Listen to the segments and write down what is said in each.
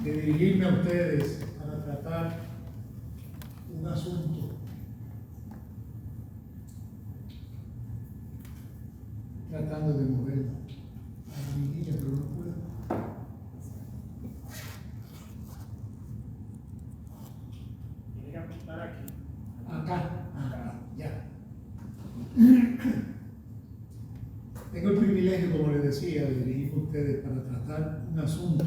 de dirigirme a ustedes para tratar un asunto tratando de moverla a mi niña, pero no puedo. Tiene que apuntar aquí. Acá, ya. Tengo el privilegio, como les decía, de dirigirme a ustedes para tratar un asunto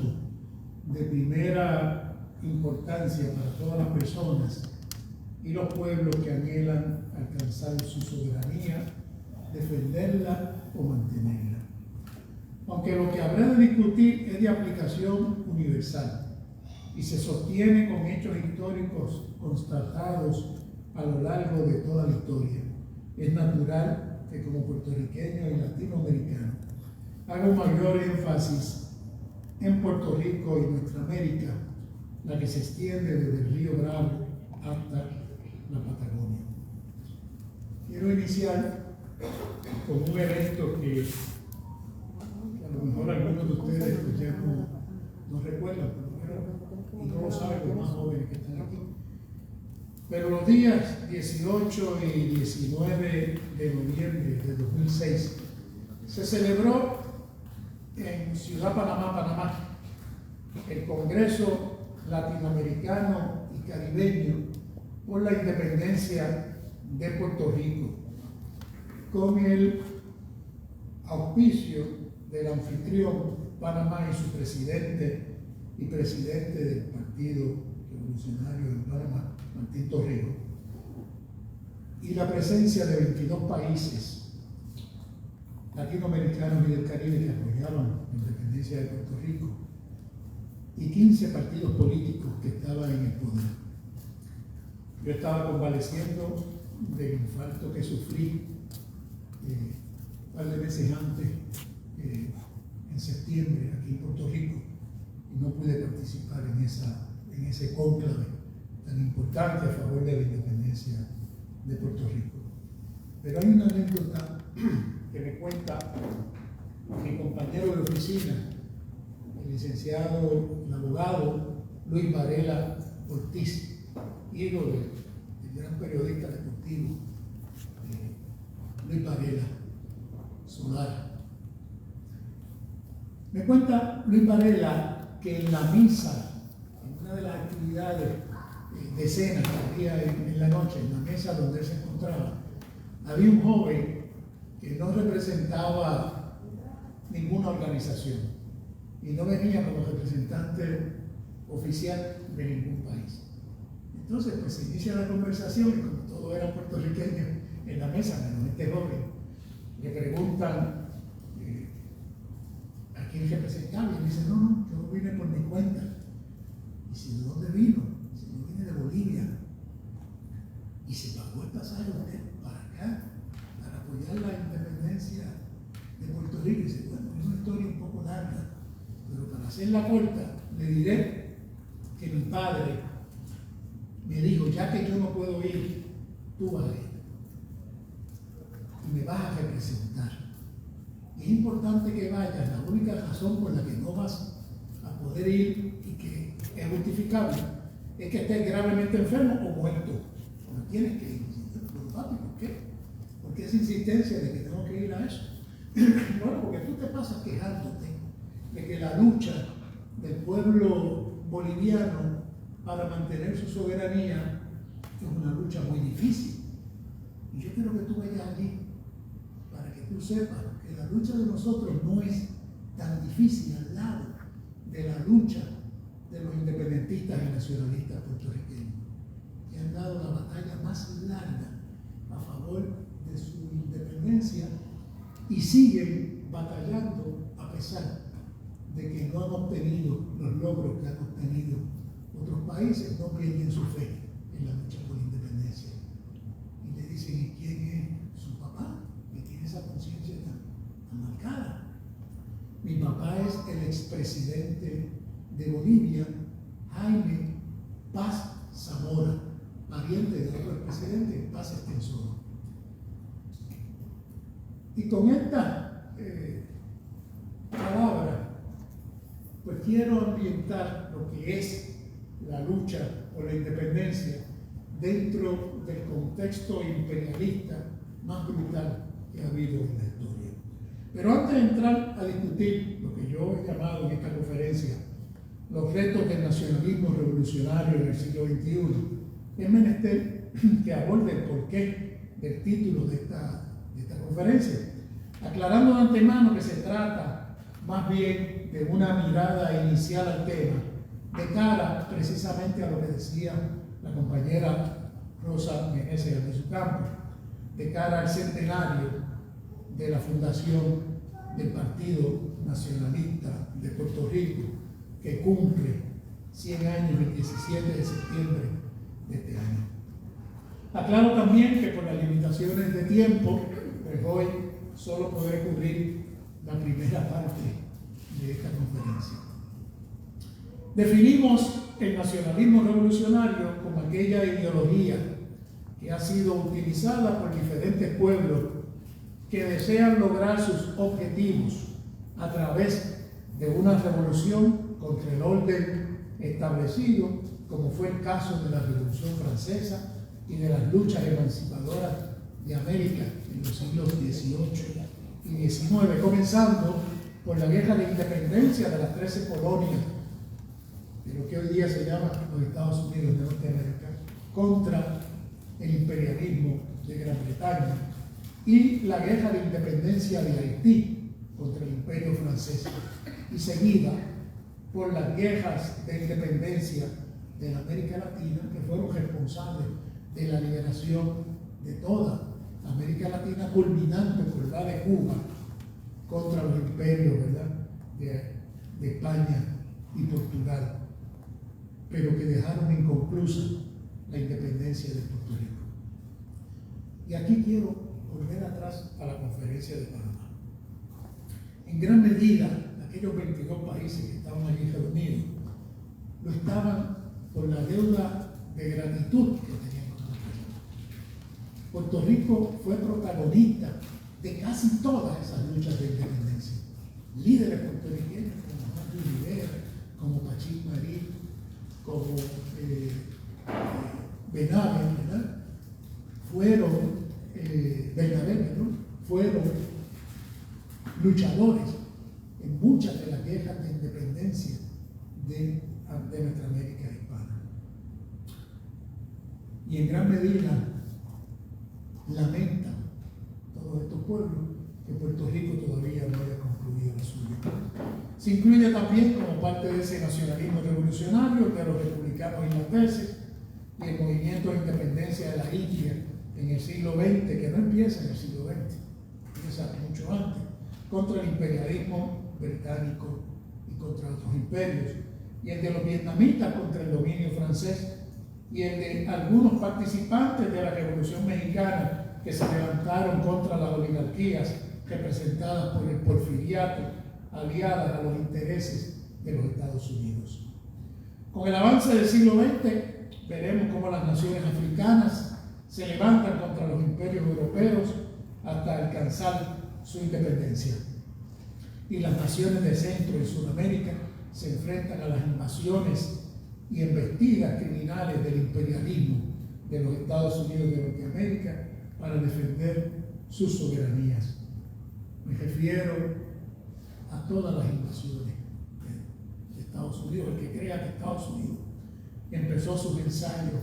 de primera importancia para todas las personas y los pueblos que anhelan alcanzar su soberanía, defenderla o mantenerla. Aunque lo que habrá de discutir es de aplicación universal y se sostiene con hechos históricos constatados a lo largo de toda la historia, es natural que como puertorriqueño y latinoamericano haga un mayor énfasis en Puerto Rico y nuestra América, la que se extiende desde el río Bravo hasta la Patagonia. Quiero iniciar con un evento que a lo mejor algunos de ustedes pues ya no recuerdan, y no lo saben los más jóvenes que están aquí. Pero los días 18 y 19 de noviembre de 2006 se celebró en Ciudad Panamá, Panamá, el Congreso Latinoamericano y Caribeño por la independencia de Puerto Rico, con el auspicio del anfitrión Panamá y su presidente y presidente del Partido Revolucionario de Panamá, Martín Torrijos, y la presencia de 22 países latinoamericanos y del Caribe que apoyaban la independencia de Puerto Rico, y 15 partidos políticos que estaban en el poder. Yo estaba convaleciendo del infarto que sufrí un par de meses antes, en septiembre, aquí en Puerto Rico, y no pude participar en ese cónclave tan importante a favor de la independencia de Puerto Rico. Pero hay una anécdota que me cuenta mi compañero de oficina, el licenciado, el abogado Luis Varela Ortiz, hijo del gran periodista deportivo Luis Varela Solar. Me cuenta Luis Varela que en la misa, en una de las actividades de cena que había en la noche, en la mesa donde él se encontraba, había un joven que no representaba ninguna organización y no venía como representante oficial de ningún país. Entonces, pues se inicia la conversación y como todos eran puertorriqueños en la mesa, menos este joven, le preguntan a quién representaba y él dice, no, yo vine por mi cuenta. Y si, ¿de dónde vino? Si yo vine de Bolivia. Y se pagó el pasaje usted para acá, para apoyar la independencia de Puerto Rico. Y dice, bueno, es una historia un poco larga, pero para hacerla corta, le diré que mi padre me dijo, ya que yo no puedo ir, tú vas a ir. Y me vas a representar. Y es importante que vayas, la única razón por la que no vas a poder ir y que es justificable es que estés gravemente enfermo o muerto. No tienes que ir. Pero papi, ¿por qué? ¿Por qué esa insistencia de que tengo que ir a eso? Bueno, porque tú te pasas quejándote de que la lucha del pueblo boliviano para mantener su soberanía es una lucha muy difícil. Y yo quiero que tú vayas allí para que tú sepas que la lucha de nosotros no es tan difícil al lado de la lucha de los independentistas y nacionalistas puertorriqueños, que han dado la batalla más larga a favor de su independencia y siguen batallando a pesar de que no han obtenido los logros que han obtenido otros países. No pierden su fe en la lucha por la independencia. Y le dicen, ¿y quién es su papá? Que tiene esa conciencia tan marcada. Mi papá es el expresidente de Bolivia, Jaime Paz Zamora, pariente de otro expresidente, Paz Extensoro. Y con esta palabra, pues quiero ambientar lo que es la lucha por la independencia dentro del contexto imperialista más brutal que ha habido en la historia. Pero antes de entrar a discutir lo que yo he llamado en esta conferencia los retos del nacionalismo revolucionario en el siglo XXI, es menester que aborde el porqué del título de esta conferencia, aclarando de antemano que se trata más bien de una mirada inicial al tema, de cara precisamente a lo que decía la compañera Rosa Meneses de su campo, de cara al centenario de la fundación del Partido Nacionalista de Puerto Rico, que cumple 100 años el 17 de septiembre de este año. Aclaro también que por las limitaciones de tiempo, pues hoy solo podré cubrir la primera parte de esta conferencia. Definimos el nacionalismo revolucionario como aquella ideología que ha sido utilizada por diferentes pueblos que desean lograr sus objetivos a través de una revolución contra el orden establecido, como fue el caso de la Revolución Francesa y de las luchas emancipadoras de América en los siglos XVIII y XIX, comenzando por la guerra de independencia de las 13 colonias de lo que hoy día se llama los Estados Unidos de Norteamérica contra el imperialismo de Gran Bretaña y la guerra de independencia de Haití contra el imperio francés, y seguida por las guerras de independencia de la América Latina, que fueron responsables de la liberación de toda América Latina, culminando por la de Cuba contra los imperios, ¿verdad?, de España y Portugal, pero que dejaron inconclusa la independencia de Puerto Rico. Y aquí quiero volver atrás a la Conferencia de Panamá. En gran medida, aquellos 22 países que estaban allí reunidos, lo estaban por la deuda de gratitud que tenían con Puerto Rico. Puerto Rico fue protagonista de casi todas esas luchas de independencia. Líderes puertorriqueños como Andrew Rivera, como Pachín Marín, como Benabe, ¿verdad?, fueron luchadores en muchas de las guerras de independencia de nuestra América hispana. Y en gran medida lamentan todos estos pueblos que Puerto Rico todavía no haya concluido la suya. Se incluye también como parte de ese nacionalismo revolucionario de los republicanos irlandeses y el movimiento de independencia de la India en el siglo XX, que no empieza en el siglo XX, empieza mucho antes, contra el imperialismo británico y contra otros imperios, y el de los vietnamitas contra el dominio francés, y el de algunos participantes de la Revolución Mexicana que se levantaron contra las oligarquías representadas por el porfiriato, aliadas a los intereses de los Estados Unidos. Con el avance del siglo XX, veremos cómo las naciones africanas se levantan contra los imperios europeos hasta alcanzar su independencia. Y las naciones de Centro y Sudamérica se enfrentan a las invasiones y embestidas criminales del imperialismo de los Estados Unidos de Norteamérica para defender sus soberanías. Me refiero a todas las invasiones de Estados Unidos. El que crea que Estados Unidos empezó sus ensayos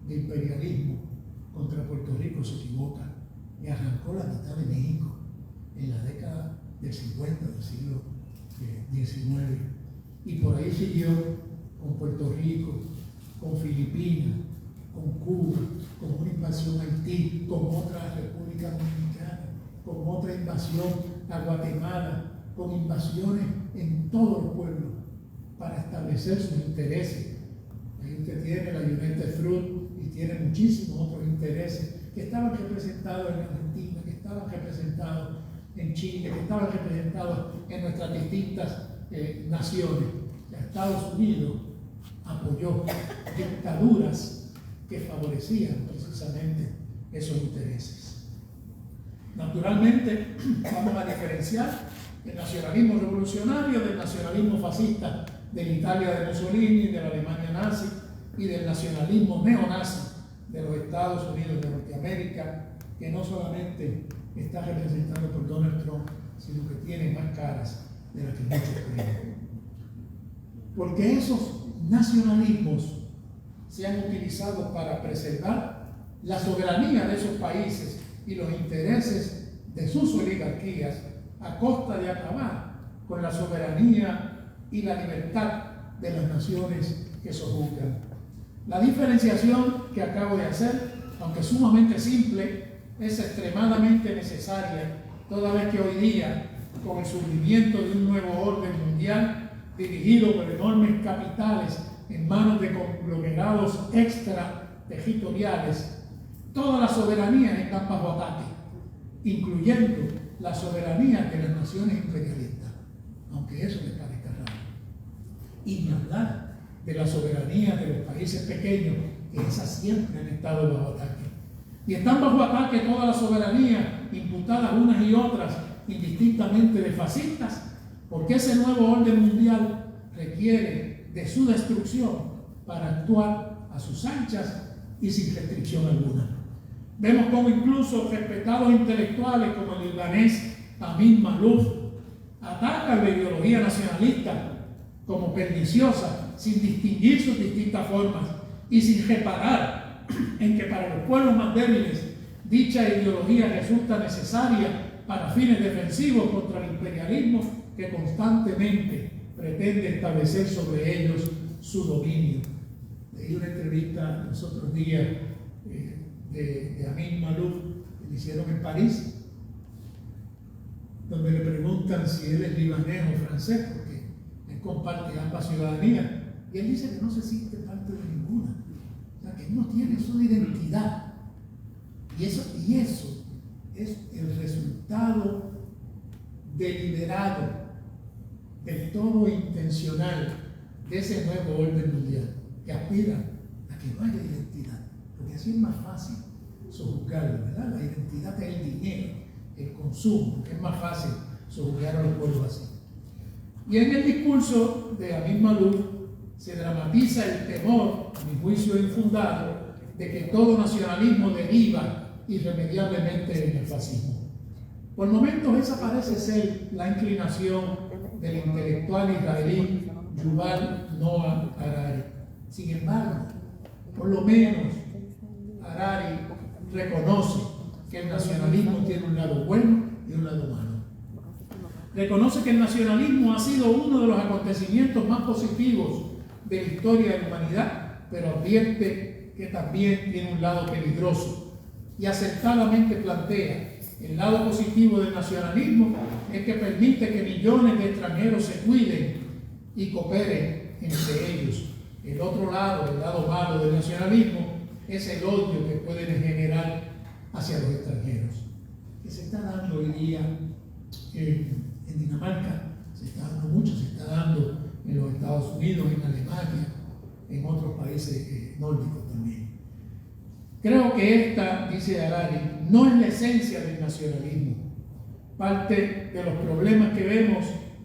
de imperialismo contra Puerto Rico se equivoca, y arrancó la mitad de México en la década del 50 del siglo XIX, y por ahí siguió con Puerto Rico, con Filipinas, con Cuba, con una invasión a Haití, con otra República Dominicana, con otra invasión a Guatemala, con invasiones en todos los pueblos para establecer sus intereses. Ahí usted tiene la United Fruit y tiene muchísimos otros intereses que estaban representados en Argentina, que estaban representados en Chile, que estaban representados en nuestras distintas naciones. Estados Unidos apoyó dictaduras que favorecían precisamente esos intereses. Naturalmente, vamos a diferenciar el nacionalismo revolucionario del nacionalismo fascista de la Italia de Mussolini, de la Alemania nazi y del nacionalismo neonazi de los Estados Unidos de Norteamérica, que no solamente está representado por Donald Trump, sino que tiene más caras de las que muchos creen. Porque esos nacionalismos se han utilizado para preservar la soberanía de esos países y los intereses de sus oligarquías a costa de acabar con la soberanía y la libertad de las naciones que sojuzgan. La diferenciación que acabo de hacer, aunque sumamente simple, es extremadamente necesaria, toda vez que hoy día, con el surgimiento de un nuevo orden mundial dirigido por enormes capitales en manos de conglomerados extraterritoriales, todas las soberanías están bajo ataque, incluyendo la soberanía de las naciones imperialistas, aunque eso les parezca raro. Y ni hablar de la soberanía de los países pequeños, que esas siempre han estado bajo ataque. Y están bajo ataque todas las soberanías, imputadas unas y otras, indistintamente de fascistas, porque ese nuevo orden mundial requiere de su destrucción para actuar a sus anchas y sin restricción alguna. Vemos cómo incluso respetados intelectuales como el libanés Amin Maalouf atacan la ideología nacionalista como perniciosa, sin distinguir sus distintas formas y sin reparar en que para los pueblos más débiles dicha ideología resulta necesaria para fines defensivos contra el imperialismo que constantemente pretende establecer sobre ellos su dominio. Leí una entrevista los otros días de Amin Maalouf que le hicieron en París, donde le preguntan si él es libanés o francés, porque él comparte ambas ciudadanías, y él dice que no se siente parte de ninguna, o sea, que él no tiene su identidad, y eso es el resultado deliberado, del todo intencional, de ese nuevo orden mundial, que aspira a que no haya identidad, porque así es más fácil sojuzgarlo, ¿verdad? La identidad es el dinero, el consumo, que es más fácil sojuzgar a los pueblos así. Y en el discurso de Amin Maalouf se dramatiza el temor, a mi juicio infundado, de que todo nacionalismo deriva irremediablemente en el fascismo. Por momentos esa parece ser la inclinación del intelectual israelí Yuval Noah Harari. Sin embargo, por lo menos Harari reconoce que el nacionalismo tiene un lado bueno y un lado malo. Reconoce que el nacionalismo ha sido uno de los acontecimientos más positivos de la historia de la humanidad, pero advierte que también tiene un lado peligroso y acertadamente plantea el lado positivo del nacionalismo es que permite que millones de extranjeros se cuiden y cooperen entre ellos. El otro lado, el lado malo del nacionalismo, es el odio que pueden generar hacia los extranjeros, que se está dando hoy día en Dinamarca, se está dando mucho, se está dando en los Estados Unidos, en Alemania, en otros países nórdicos también. Creo que esta, dice Harari, no es la esencia del nacionalismo. Parte de los problemas que vemos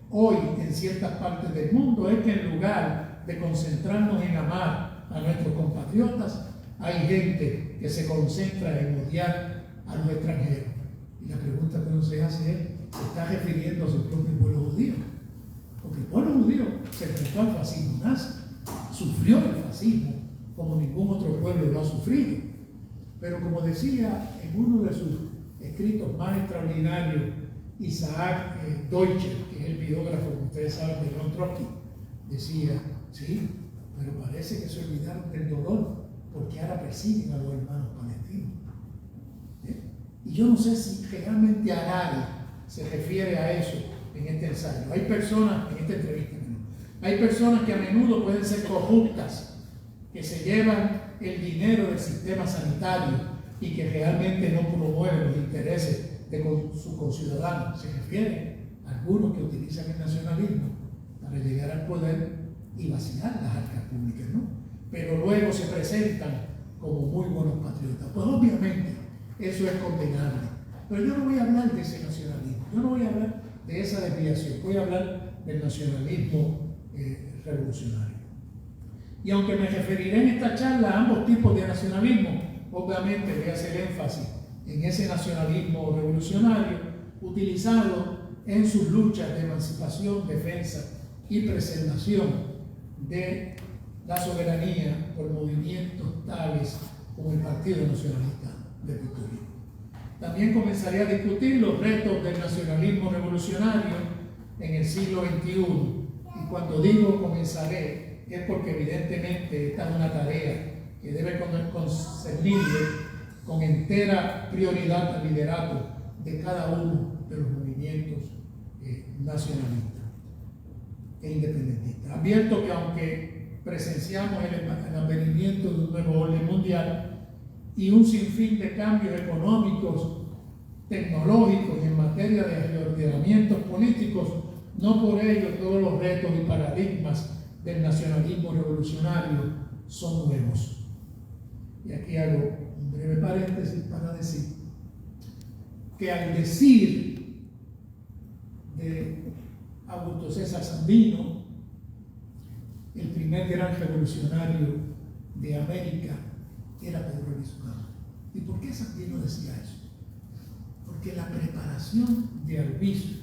hoy en ciertas partes del mundo es que en lugar de concentrarnos en amar a nuestros compatriotas, hay gente que se concentra en odiar a los extranjeros. Y la pregunta que uno se hace es, ¿se está refiriendo a su propio pueblo judío? Porque el pueblo judío se enfrentó al fascismo nazi, sufrió el fascismo como ningún otro pueblo lo ha sufrido. Pero como decía en uno de sus escritos más extraordinarios, Isaac Deutscher, que es el biógrafo, como ustedes saben, de León Trotsky, decía, sí, pero parece que se olvidaron del dolor, porque ahora persiguen a los hermanos palestinos. Y yo no sé si realmente Harari se refiere a eso en este ensayo. Hay personas, en esta entrevista, hay personas que a menudo pueden ser corruptas, que se llevan el dinero del sistema sanitario y que realmente no promueven los intereses de sus conciudadanos. Se refiere a algunos que utilizan el nacionalismo para llegar al poder y vaciar las arcas públicas, ¿no? Pero luego se presentan como muy buenos patriotas. Pues obviamente eso es condenable. Pero yo no voy a hablar de ese nacionalismo, yo no voy a hablar de esa desviación, voy a hablar del nacionalismo revolucionario. revolucionario. Y aunque me referiré en esta charla a ambos tipos de nacionalismo, obviamente voy a hacer énfasis en ese nacionalismo revolucionario utilizado en sus luchas de emancipación, defensa y preservación de la soberanía por movimientos tales como el Partido Nacionalista de Puerto Rico. También comenzaré a discutir los retos del nacionalismo revolucionario en el siglo XXI. Y cuando digo comenzaré, es porque evidentemente esta es una tarea que debe concernirle con entera prioridad al liderato de cada uno de los movimientos nacionalistas e independentistas. Advierto que aunque presenciamos el advenimiento de un nuevo orden mundial y un sinfín de cambios económicos, tecnológicos y en materia de reordenamientos políticos, no por ello todos los retos y paradigmas del nacionalismo revolucionario son nuevos. Y aquí hago un breve paréntesis para decir que al decir de Augusto César Sandino, el primer gran revolucionario de América era Pedro Luis Ucamo. ¿Y por qué Sandino decía eso? Porque la preparación de Albizu,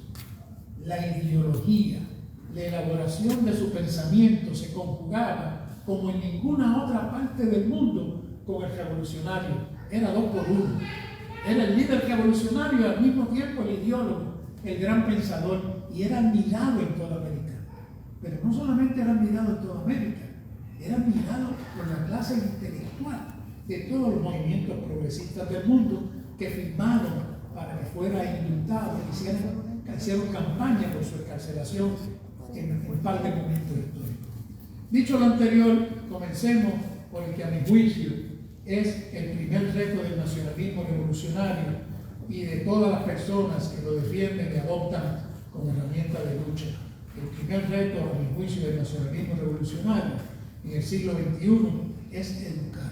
la ideología, la elaboración de su pensamiento se conjugaba como en ninguna otra parte del mundo con el revolucionario. Era 2 por 1. Era el líder revolucionario y al mismo tiempo el ideólogo, el gran pensador, y era admirado en toda América. Pero no solamente era admirado en toda América, era admirado por la clase intelectual de todos los movimientos progresistas del mundo que firmaron para que fuera indultado, que hicieron campaña por su excarcelación en un par de momentos históricos. Dicho lo anterior, comencemos por el que a mi juicio es el primer reto del nacionalismo revolucionario y de todas las personas que lo defienden y adoptan como herramienta de lucha. El primer reto, a mi juicio, del nacionalismo revolucionario en el siglo XXI es educar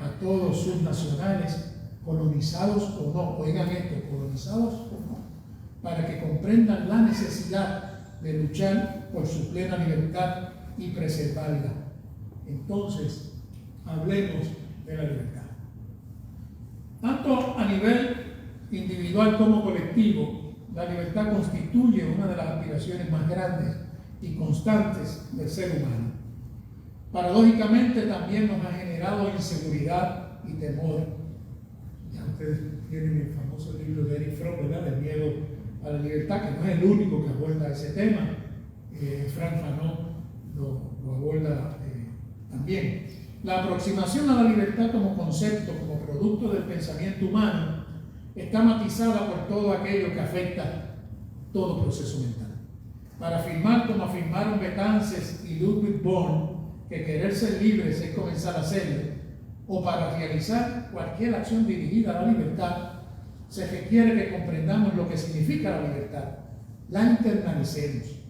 a todos sus nacionales, colonizados o no, oigan esto, colonizados o no, para que comprendan la necesidad de luchar por su plena libertad y preservarla. Entonces, hablemos de la libertad. Tanto a nivel individual como colectivo, la libertad constituye una de las aspiraciones más grandes y constantes del ser humano. Paradójicamente también nos ha generado inseguridad y temor. Ya ustedes tienen el famoso libro de Erich Fromm, ¿verdad?, del miedo a la libertad, que no es el único que aborda ese tema. Frank Fanon lo aborda también. La aproximación a la libertad como concepto, como producto del pensamiento humano, está matizada por todo aquello que afecta todo proceso mental. Para afirmar, como afirmaron Betances y Ludwig Born, que querer ser libres es comenzar a serlo, o para realizar cualquier acción dirigida a la libertad, se requiere que comprendamos lo que significa la libertad, la internalicemos,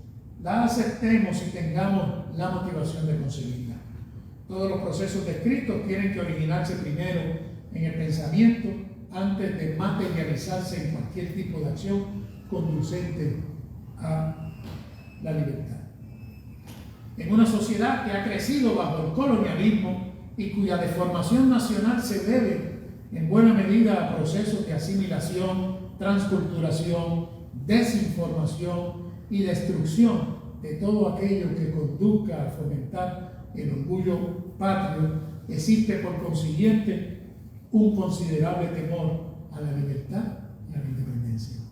la aceptemos y tengamos la motivación de conseguirla. Todos los procesos descritos tienen que originarse primero en el pensamiento antes de materializarse en cualquier tipo de acción conducente a la libertad. En una sociedad que ha crecido bajo el colonialismo y cuya deformación nacional se debe en buena medida a procesos de asimilación, transculturación, desinformación y destrucción de todo aquello que conduzca a fomentar el orgullo patrio, existe por consiguiente un considerable temor a la libertad y a la independencia.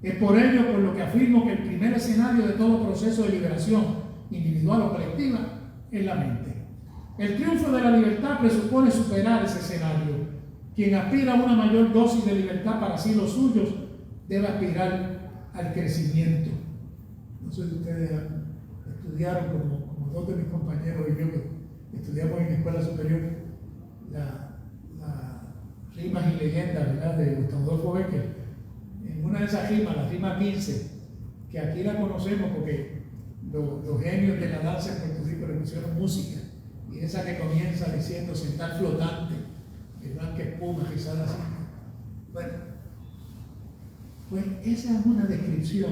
Es por ello por lo que afirmo que el primer escenario de todo proceso de liberación, individual o colectiva, es la mente. El triunfo de la libertad presupone superar ese escenario. Quien aspira a una mayor dosis de libertad para sí los suyos debe aspirar al crecimiento. No sé si ustedes estudiaron, como 2 de mis compañeros y yo que estudiamos en la escuela superior, las rimas y leyendas, ¿verdad?, de Gustavo Adolfo Bécquer. En una de esas rimas, la rima 15, que aquí la conocemos porque los genios de la danza en Puerto Rico le pusieron música, y esa que comienza diciendo sentar flotante, el blanca espuma, rizada así. Bueno, pues esa es una descripción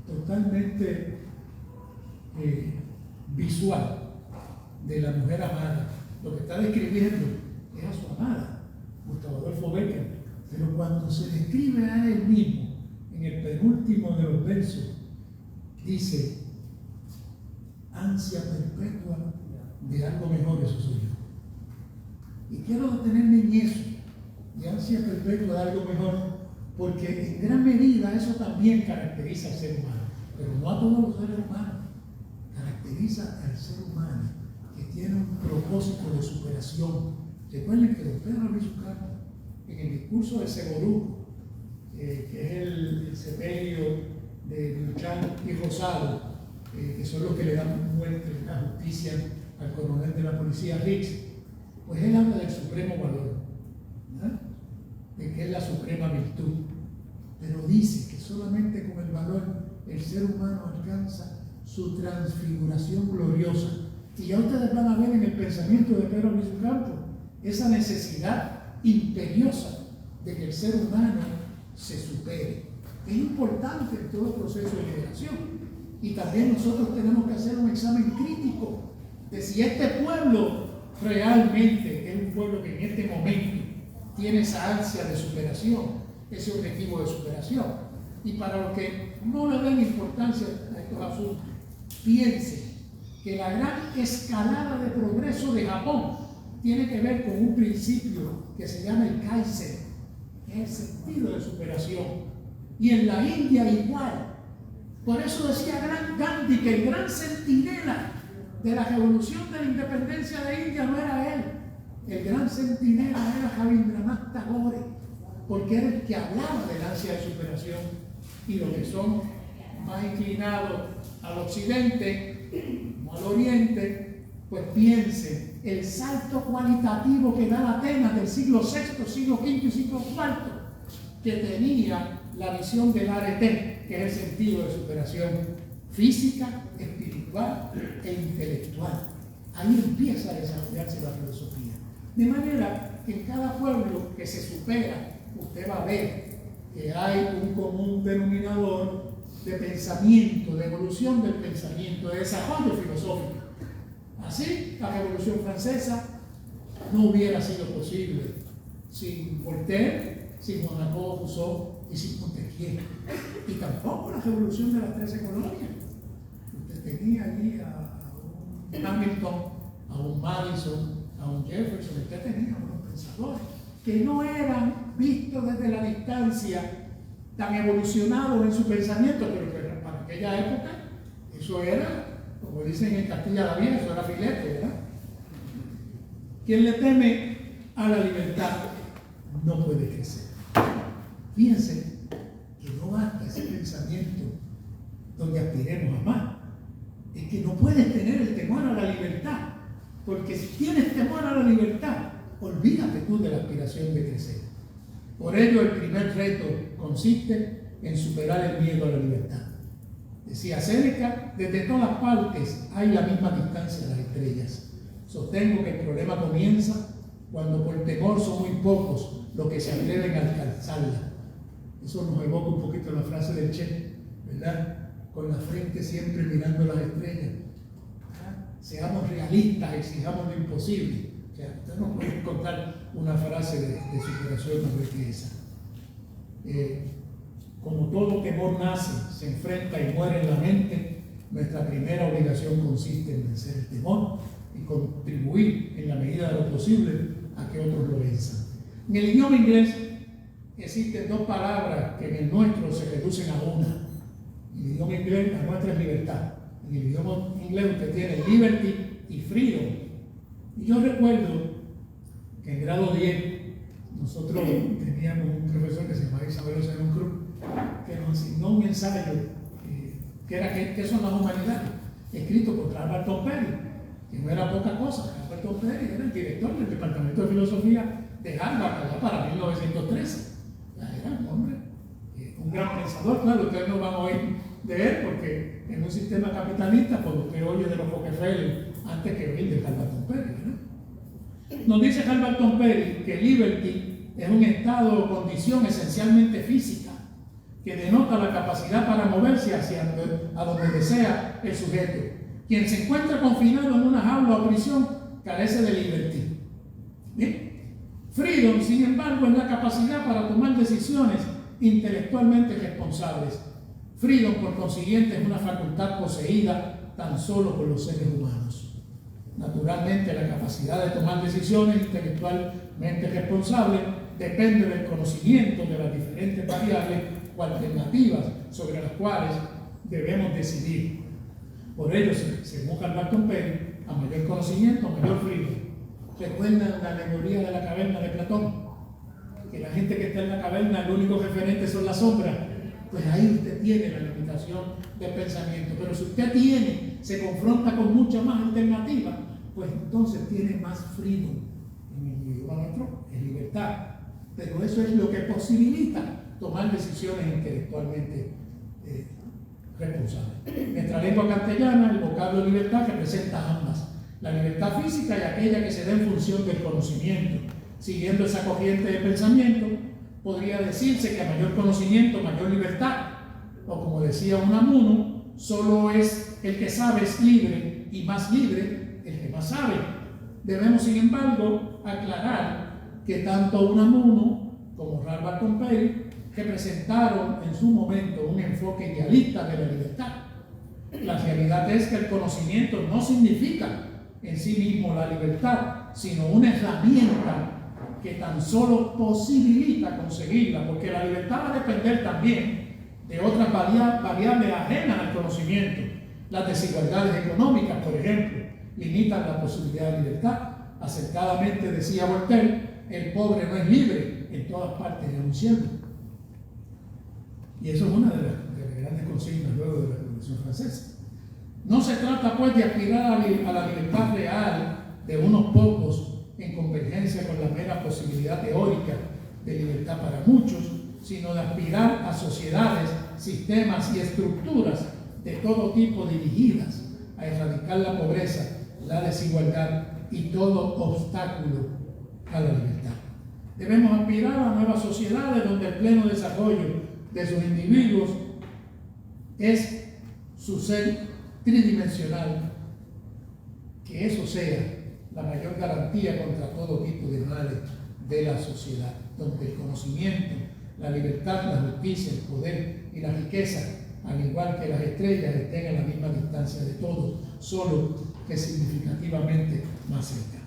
totalmente visual de la mujer amada. Lo que está describiendo es a su amada, Gustavo Adolfo Bécquer, pero cuando se describe a él mismo, en el penúltimo de los versos, dice: ansia perpetua de algo mejor, eso soy yo. Y quiero detenerme en eso, de ansia perpetua de algo mejor, porque en gran medida eso también caracteriza al ser humano, pero no a todos los seres humanos. Caracteriza al ser humano que tiene un propósito de superación. Recuerden que don Pedro Luis Ucano, en el discurso de Seboruco, que es el sepelio de Luchán y Rosado, que son los que le dan muerte en la justicia al coronel de la policía Riggs, pues él habla del supremo valor, ¿verdad? De que es la suprema virtud, pero dice que solamente con el valor el ser humano alcanza su transfiguración gloriosa. Y ya ustedes van a ver en el pensamiento de Pedro Luis Ocampo esa necesidad imperiosa de que el ser humano se supere. Es importante en todo proceso de liberación. Y también nosotros tenemos que hacer un examen crítico de si este pueblo realmente es un pueblo que en este momento tiene esa ansia de superación, ese objetivo de superación. Y para los que no le den importancia a estos asuntos, piensen que la gran escalada de progreso de Japón tiene que ver con un principio que se llama el Kaizen, que es el sentido de superación. Y en la India igual. Por eso decía Gandhi que el gran centinela de la revolución de la independencia de India no era él. El gran centinela era Rabindranath Tagore, porque era el que hablaba del ansia de superación. Y los que son más inclinados al occidente, no al oriente, pues piensen el salto cualitativo que da la Atenas del siglo VI, siglo V y siglo IV, que tenía la visión del arete, que es el sentido de superación física, espiritual e intelectual. Ahí empieza a desarrollarse la filosofía. De manera que en cada pueblo que se supera, usted va a ver que hay un común denominador de pensamiento, de evolución del pensamiento, de desarrollo filosófico. Así, la Revolución Francesa no hubiera sido posible sin Voltaire, sin Juan Jacobo Rousseau y sin Montesquieu. Y tampoco la Revolución de las 13 colonias. Usted tenía allí a un Hamilton, a un Madison, a un Jefferson, usted tenía unos pensadores que no eran vistos desde la distancia tan evolucionados en su pensamiento, pero para aquella época eso era, como dicen en Castilla la Vieja, eso era filete, ¿verdad? Quien le teme a la libertad no puede crecer. Fíjense que no basta ese pensamiento donde aspiremos a más. Es que no puedes tener el temor a la libertad, porque si tienes temor a la libertad, olvídate tú de la aspiración de crecer. Por ello, el primer reto consiste en superar el miedo a la libertad. Decía Séneca, desde todas partes hay la misma distancia a las estrellas. Sostengo que el problema comienza cuando por temor son muy pocos los que se atreven a alcanzarla. Eso nos evoca un poquito la frase del Che, ¿verdad? Con la frente siempre mirando las estrellas. Seamos realistas, exijamos lo imposible. O sea, usted no puede encontrar una frase de superación mejor que esa. Como todo temor nace, se enfrenta y muere en la mente, nuestra primera obligación consiste en vencer el temor y contribuir en la medida de lo posible a que otros lo venzan. En el idioma inglés existen dos palabras que en el nuestro se reducen a una. En el idioma inglés la nuestra es libertad. En el idioma inglés usted tiene liberty y freedom. Y yo recuerdo que en grado 10 nosotros teníamos un profesor que se llamaba Isabel Oceano Cruz, que nos asignó un ensayo que era ¿qué son las humanidades? Escrito por Alberto Perry, que no era poca cosa. Alberto Perry era el director del Departamento de Filosofía de Harvard allá para 1913. Era un hombre, un gran pensador. Claro, ustedes no van a oír de él porque en un sistema capitalista, pues usted oye de los Rockefeller antes que oír de Halberton Perry, ¿no? Nos dice Halberton Perry que liberty es un estado o condición esencialmente física que denota la capacidad para moverse hacia a donde desea el sujeto, Quien se encuentra confinado en una jaula o prisión carece de libertad. ¿Bien? Freedom, sin embargo, es la capacidad para tomar decisiones intelectualmente responsables. Freedom, por consiguiente, es una facultad poseída tan solo por los seres humanos. Naturalmente, la capacidad de tomar decisiones intelectualmente responsables depende del conocimiento de las diferentes variables o alternativas sobre las cuales debemos decidir. Por ello, según Carl Perry, a mayor conocimiento, mayor freedom. ¿Recuerdan la alegoría de la caverna de Platón? Que la gente que está en la caverna, el único referente son las sombras. Pues ahí usted tiene la limitación del pensamiento. Pero si usted se confronta con muchas más alternativas, pues entonces tiene más freedom. En el idioma nuestro es libertad. Pero eso es lo que posibilita tomar decisiones intelectualmente responsables. En nuestra lengua castellana, el vocablo libertad representa ambas. La libertad física y aquella que se da en función del conocimiento. Siguiendo esa corriente de pensamiento, podría decirse que a mayor conocimiento, mayor libertad. O como decía Unamuno, solo es el que sabe es libre y más libre el que más sabe. Debemos, sin embargo, aclarar que tanto Unamuno como Ralph Waldo Perry representaron en su momento un enfoque idealista de la libertad. La realidad es que el conocimiento no significa en sí mismo la libertad, sino una herramienta que tan solo posibilita conseguirla, porque la libertad va a depender también de otras variables ajenas al conocimiento. Las desigualdades económicas, por ejemplo, limitan la posibilidad de libertad. Acertadamente decía Voltaire, el pobre no es libre, en todas partes es un siervo. Y eso es una de las grandes consignas luego de la Revolución Francesa. No se trata pues de aspirar a la libertad real de unos pocos en convergencia con la mera posibilidad teórica de libertad para muchos, sino de aspirar a sociedades, sistemas y estructuras de todo tipo dirigidas a erradicar la pobreza, la desigualdad y todo obstáculo a la libertad. Debemos aspirar a nuevas sociedades donde el pleno desarrollo de sus individuos es su ser tridimensional, que eso sea la mayor garantía contra todo tipo de males de la sociedad, donde el conocimiento, la libertad, la justicia, el poder y la riqueza, al igual que las estrellas, estén a la misma distancia de todos, solo que significativamente más cerca.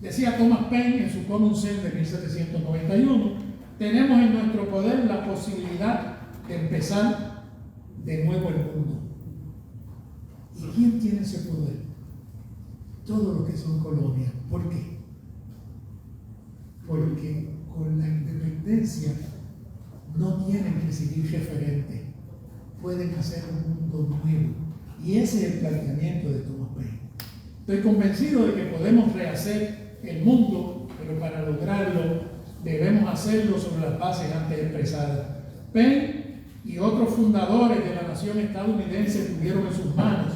Decía Thomas Paine en su Common Sense de 1791, tenemos en nuestro poder la posibilidad de empezar de nuevo el mundo. ¿Y quién tiene ese poder? Todos los que son colonias. ¿Por qué? Porque con la independencia no tienen que seguir referentes, pueden hacer un mundo nuevo. Y ese es el planteamiento de Thomas Paine. Estoy convencido de que podemos rehacer el mundo, pero para lograrlo debemos hacerlo sobre las bases antes expresadas. Paine y otros fundadores de la nación estadounidense tuvieron en sus manos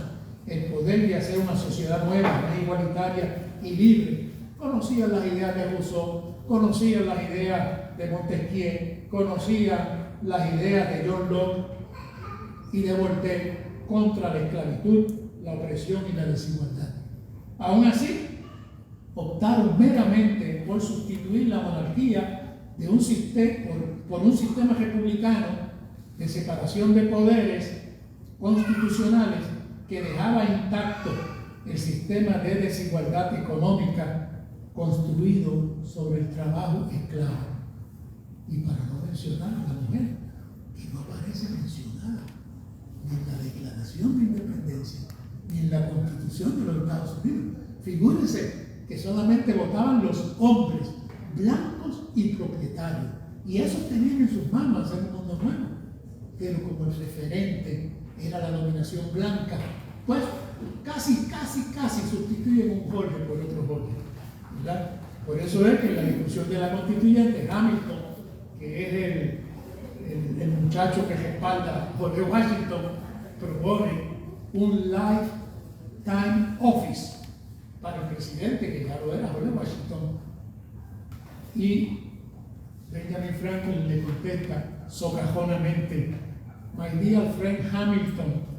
el poder de hacer una sociedad nueva, más igualitaria y libre. Conocían las ideas de Rousseau, conocían las ideas de Montesquieu, conocían las ideas de John Locke y de Voltaire contra la esclavitud, la opresión y la desigualdad. Aún así, optaron meramente por sustituir la monarquía de por un sistema republicano de separación de poderes constitucionales que dejaba intacto el sistema de desigualdad económica construido sobre el trabajo esclavo. Y para no mencionar a la mujer, que no aparece mencionada ni en la Declaración de Independencia, ni en la Constitución de los Estados Unidos. Figúrense que solamente votaban los hombres blancos y propietarios, y esos tenían en sus manos hacer un mundo nuevo. Pero como el referente era la dominación blanca, pues casi sustituyen un Jorge por otro Jorge, ¿verdad? Por eso es que en la discusión de la constituyente, Hamilton, que es el muchacho que respalda a Jorge Washington, propone un lifetime office para el presidente, que ya lo era Jorge Washington. Y Benjamin Franklin le contesta socajonamente: My dear friend Hamilton,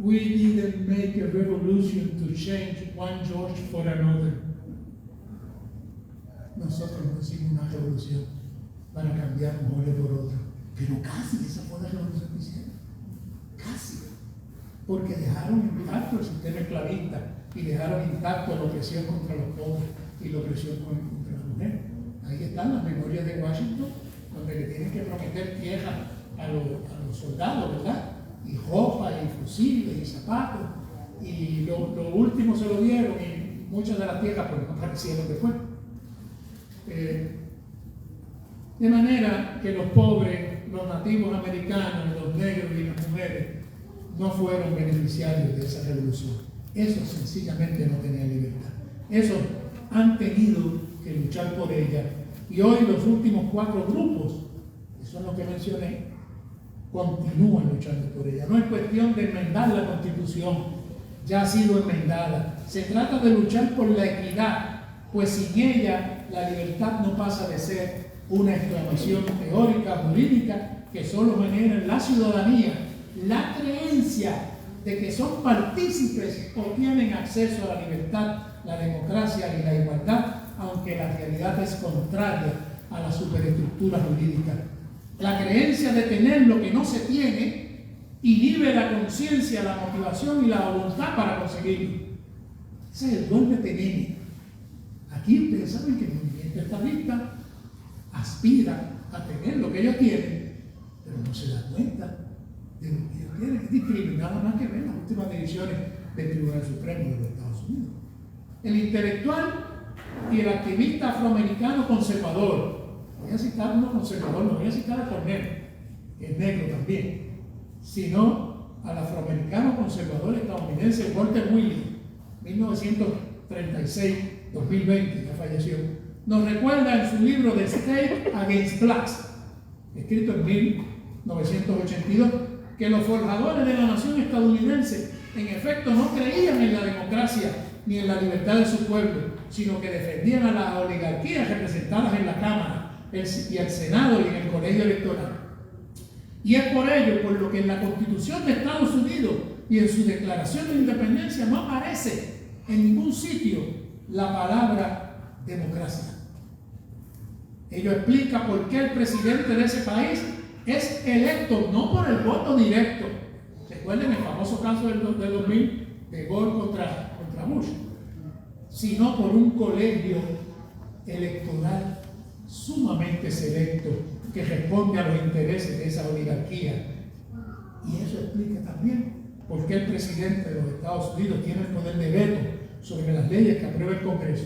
We didn't make a revolution to change one George for another. Nosotros no hicimos una revolución para cambiar un Jorge por otro, pero casi esa fue la revolución que hicieron. Casi. Porque dejaron intacto el sistema esclavista y dejaron intacto la opresión contra los pobres y la opresión contra la mujer. Ahí están las memorias de Washington, donde le tienen que prometer tierra a los soldados, ¿verdad? Y ropa, y fusiles, y zapatos. Y lo último se lo dieron, y muchas de las tierras pues no aparecieron después. De manera que los pobres, los nativos americanos, los negros y las mujeres no fueron beneficiarios de esa revolución. Esos sencillamente no tenían libertad. Esos han tenido que luchar por ella. Y hoy los últimos 4 grupos, que son los que mencioné, continúan luchando por ella. No es cuestión de enmendar la Constitución, ya ha sido enmendada. Se trata de luchar por la equidad, pues sin ella la libertad no pasa de ser una exclamación teórica, jurídica, que solo genera en la ciudadanía la creencia de que son partícipes o tienen acceso a la libertad, la democracia y la igualdad, aunque la realidad es contraria a la superestructura jurídica. La creencia de tener lo que no se tiene inhibe la conciencia, la motivación y la voluntad para conseguirlo. Ese es el don de tener. Aquí ustedes saben que el movimiento estadista aspira a tener lo que ellos tienen, pero no se da cuenta de lo que ellos tienen. Es discriminado más que ver las últimas decisiones del Tribunal Supremo de los Estados Unidos. El intelectual y el activista afroamericano conservador, voy a citar uno conservador, no voy a citar a Cornell, que es negro también, sino al afroamericano conservador estadounidense Walter Willey, 1936-2020, ya falleció, nos recuerda en su libro The State Against Blacks, escrito en 1982, que los forjadores de la nación estadounidense en efecto no creían en la democracia ni en la libertad de su pueblo, sino que defendían a las oligarquías representadas en la Cámara y el Senado y en el colegio electoral. Y es por ello por lo que en la Constitución de Estados Unidos y en su Declaración de Independencia no aparece en ningún sitio la palabra democracia. Ello explica por qué el presidente de ese país es electo no por el voto directo. Recuerden el famoso caso del 2000 de Gore contra Bush, sino por un colegio electoral sumamente selecto que responde a los intereses de esa oligarquía. Y eso explica también por qué el presidente de los Estados Unidos tiene el poder de veto sobre las leyes que aprueba el Congreso.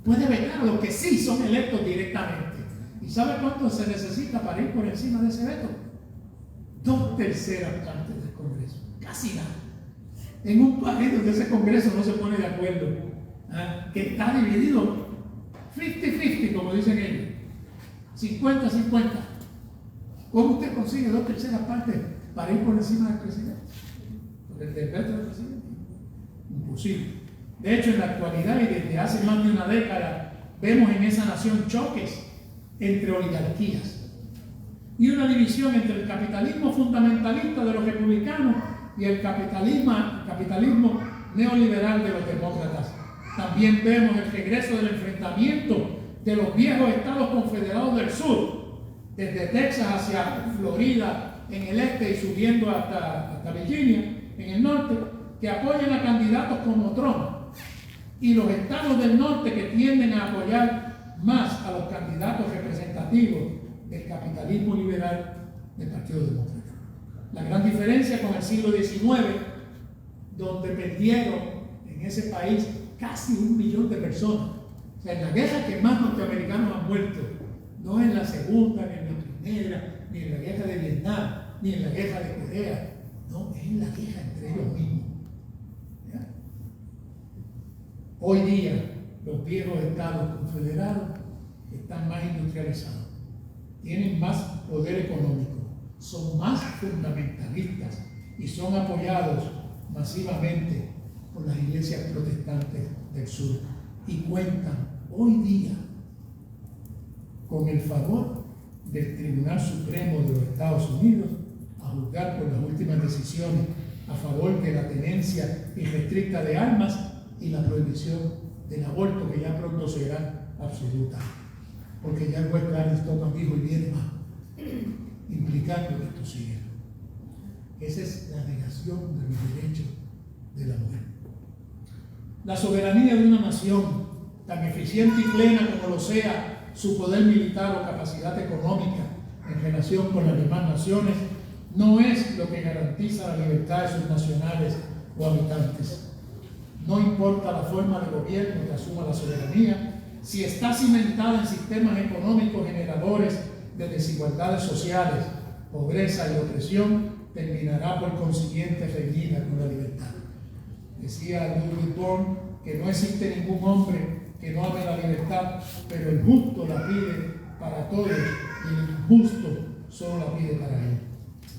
Puede vetar a los que sí son electos directamente. ¿Y sabe cuánto se necesita para ir por encima de ese veto? 2/3 partes del Congreso. Casi nada. En un país donde ese Congreso no se pone de acuerdo, que está dividido 50-50, como dicen ellos, 50-50. ¿Cómo usted consigue 2/3 partes para ir por encima del presidente? Por el decreto del presidente. Imposible. De hecho, en la actualidad y desde hace más de una década, vemos en esa nación choques entre oligarquías y una división entre el capitalismo fundamentalista de los republicanos y el capitalismo neoliberal de los demócratas. También vemos el regreso del enfrentamiento de los viejos estados confederados del sur, desde Texas hacia Florida en el este y subiendo hasta Virginia en el norte, que apoyan a candidatos como Trump, y los estados del norte que tienden a apoyar más a los candidatos representativos del capitalismo liberal del Partido Demócrata. La gran diferencia con el siglo XIX, donde perdieron en ese país casi 1 millón de personas. O sea, en la guerra que más norteamericanos han muerto, no en la segunda, ni en la primera, ni en la guerra de Vietnam, ni en la guerra de Corea, no, es en la guerra entre ellos mismos. ¿Ya? Hoy día, los viejos estados confederados están más industrializados, tienen más poder económico, son más fundamentalistas y son apoyados masivamente por las iglesias protestantes del sur y cuentan hoy día con el favor del Tribunal Supremo de los Estados Unidos a juzgar por las últimas decisiones a favor de la tenencia irrestricta de armas y la prohibición del aborto, que ya pronto será absoluta. Porque ya el juez Clarence Thomas dijo, y viene más, implicando que esto sigue. Esa es la negación de los derechos de la mujer. La soberanía de una nación, tan eficiente y plena como lo sea su poder militar o capacidad económica en relación con las demás naciones, no es lo que garantiza la libertad de sus nacionales o habitantes. No importa la forma de gobierno que asuma la soberanía, si está cimentada en sistemas económicos generadores de desigualdades sociales, pobreza y opresión, terminará por consiguiente reñida con la libertad. Decía Ludwig Born que no existe ningún hombre que no ame la libertad, pero el justo la pide para todos y el injusto solo la pide para él.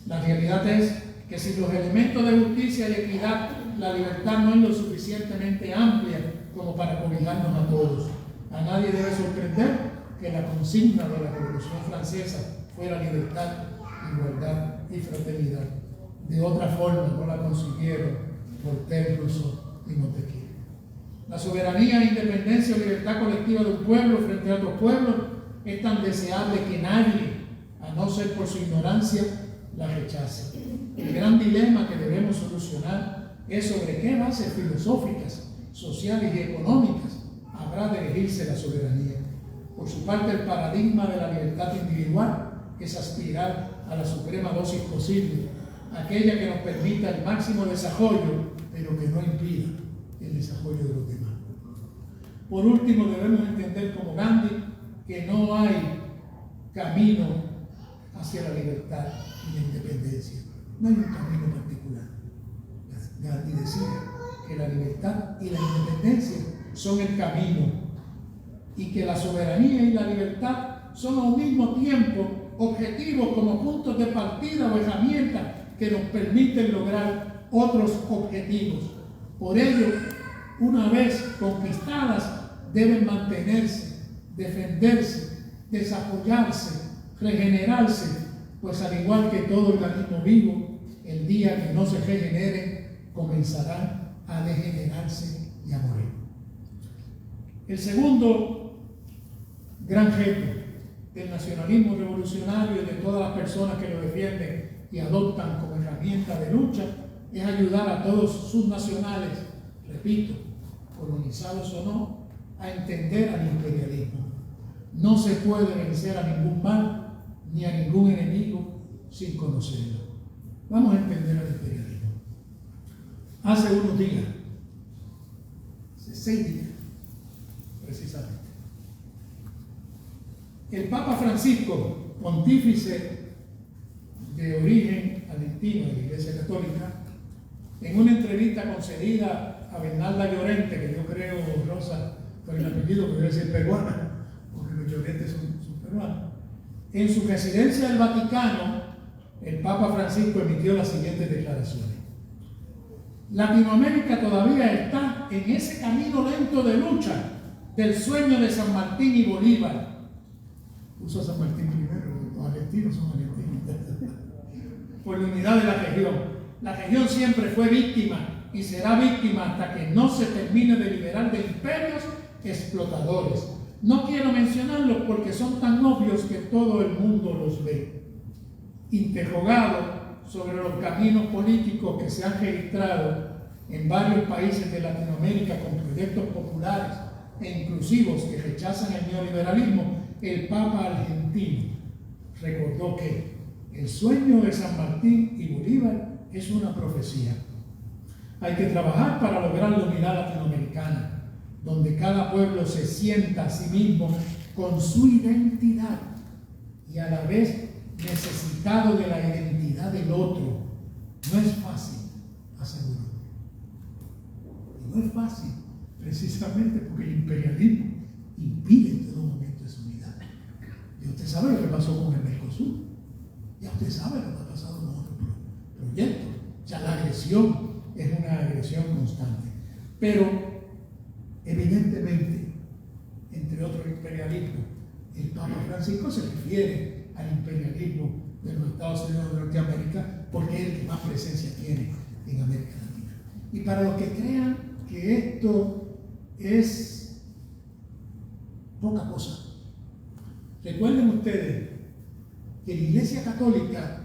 La realidad es que sin los elementos de justicia y equidad, la libertad no es lo suficientemente amplia como para cobijarnos a todos. A nadie debe sorprender que la consigna de la Revolución Francesa fuera libertad, igualdad y fraternidad. De otra forma no la consiguieron Voltaire, Rousseau y Montesquieu. La soberanía, independencia o libertad colectiva de un pueblo frente a otros pueblos es tan deseable que nadie, a no ser por su ignorancia, la rechace. El gran dilema que debemos solucionar es sobre qué bases filosóficas, sociales y económicas habrá de elegirse la soberanía. Por su parte, el paradigma de la libertad individual es aspirar a la suprema dosis posible, aquella que nos permita el máximo desarrollo, pero que no impida el desarrollo de los demás. Por último, debemos entender como Gandhi que no hay camino hacia la libertad y la independencia. No hay un camino particular. Gandhi decía que la libertad y la independencia son el camino y que la soberanía y la libertad son al mismo tiempo objetivos como puntos de partida o herramientas que nos permiten lograr otros objetivos. Por ello, una vez conquistadas, deben mantenerse, defenderse, desarrollarse, regenerarse, pues al igual que todo organismo vivo, el día que no se regeneren, comenzarán a degenerarse y a morir. El segundo gran reto del nacionalismo revolucionario y de todas las personas que lo defienden y adoptan como herramienta de lucha es ayudar a todos sus nacionales, repito, colonizados o no, a entender al imperialismo. No se puede vencer a ningún mal ni a ningún enemigo sin conocerlo. Vamos a entender al imperialismo. Hace unos días, hace 6 días precisamente, el Papa Francisco, pontífice de origen argentino de la Iglesia Católica, en una entrevista concedida a Bernalda Llorente, que yo creo, Rosa, por el apellido que debe ser peruana, porque los Llorentes son peruanos, en su residencia del Vaticano, el Papa Francisco emitió las siguientes declaraciones. Latinoamérica todavía está en ese camino lento de lucha del sueño de San Martín y Bolívar. Puso a San Martín primero, los argentinos son argentinos. Por la unidad de la región. La región siempre fue víctima y será víctima hasta que no se termine de liberar de imperios explotadores. No quiero mencionarlos porque son tan obvios que todo el mundo los ve. Interrogado sobre los caminos políticos que se han registrado en varios países de Latinoamérica con proyectos populares e inclusivos que rechazan el neoliberalismo, el Papa argentino recordó que el sueño de San Martín y Bolívar es una profecía. Hay que trabajar para lograr la unidad latinoamericana, donde cada pueblo se sienta a sí mismo con su identidad y a la vez necesitado de la identidad del otro. No es fácil, aseguró. Y no es fácil, precisamente porque el imperialismo impide en todo momento esa unidad. Y usted sabe lo que pasó con el Mercosur. Ya usted sabe lo que ha pasado con otros proyectos. Ya la agresión es una agresión constante. Pero, evidentemente, entre otros imperialismos, el Papa Francisco se refiere al imperialismo de los Estados Unidos de Norteamérica porque es el que más presencia tiene en América Latina. Y para los que crean que esto es poca cosa, recuerden ustedes que la Iglesia Católica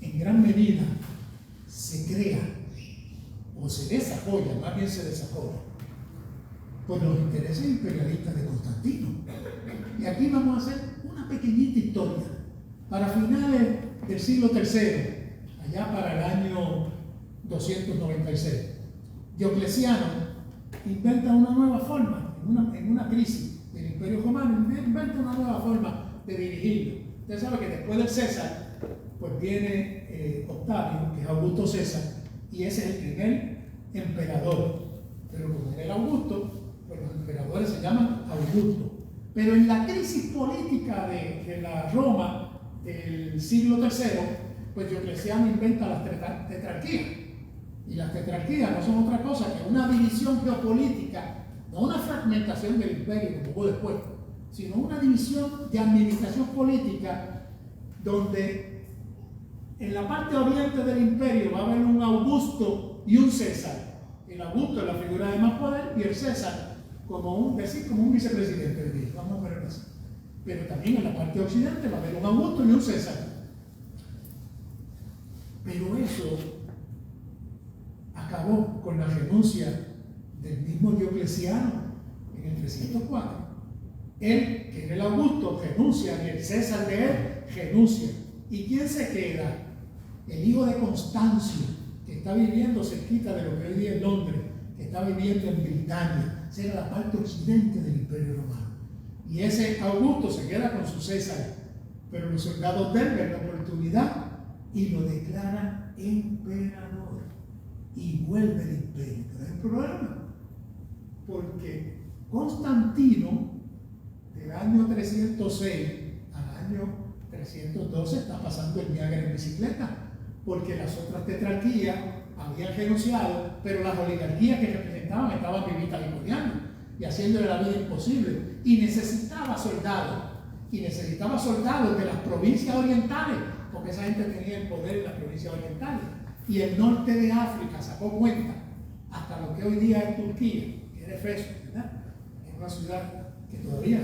en gran medida se crea o se desarrolla, más bien se desarrolla, por los intereses imperialistas de Constantino. Y aquí vamos a hacer una pequeñita historia. Para finales del siglo III, allá para el año 296, Diocleciano inventa una nueva forma, en una crisis del Imperio Romano, inventa una nueva forma de dirigirlo. Usted sabe que después del César, pues viene Octavio, que es Augusto César, y ese es el primer emperador. Pero como era Augusto, pues los emperadores se llaman Augusto. Pero en la crisis política de la Roma del siglo III, pues Diocleciano inventa las tetrarquías. Y las tetrarquías no son otra cosa que una división geopolítica, no una fragmentación del imperio como hubo después, sino una división de administración política donde en la parte oriente del imperio va a haber un Augusto y un César. El Augusto es la figura de más poder y el César como un vicepresidente, vamos a verlo así. Pero también en la parte occidente va a haber un Augusto y un César. Pero eso acabó con la renuncia del mismo Diocleciano en el 304. Él, que era el Augusto, renuncia, y el César de él renuncia. ¿Y quién se queda? El hijo de Constancio, que está viviendo cerquita de lo que hoy día es Londres, que está viviendo en Britania. Esa era la parte occidente del Imperio Romano. Y ese Augusto se queda con su César, pero los soldados de él ven la oportunidad y lo declaran emperador. Y vuelve el imperio. Pero hay un problema, porque Constantino, del año 306 al año 312, está pasando el Niágara en bicicleta, porque las otras tetrarquías habían renunciado, pero las oligarquías que representaban estaban vivitas y coleando y haciéndole la vida imposible. Y necesitaba soldados de las provincias orientales, porque esa gente tenía el poder en las provincias orientales. Y el norte de África sacó cuenta, hasta lo que hoy día es Turquía, que era Efeso, ¿verdad? Es una ciudad que todavía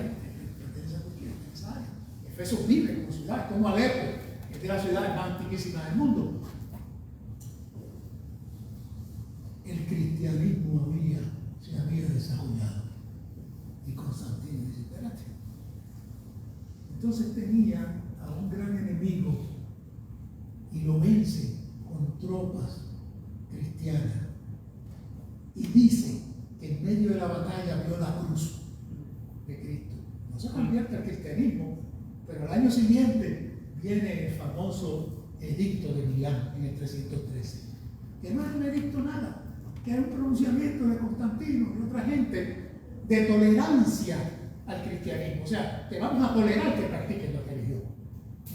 pertenece a Turquía, en esa área. Efeso vive como ciudad, como Alepo, que es de las ciudades más antiquísimas del mundo. El cristianismo se había desarrollado. Y Constantino dice, espérate. Entonces tenía a un gran enemigo y lo vence con tropas cristianas. Y dice que en medio de la batalla vio la cruz de Cristo. No se convierte al cristianismo, pero al año siguiente viene el famoso edicto de Milán en el 313, que no es un edicto nada, que es un pronunciamiento de Constantino y otra gente de tolerancia al cristianismo. O sea, te vamos a tolerar que practiques la religión.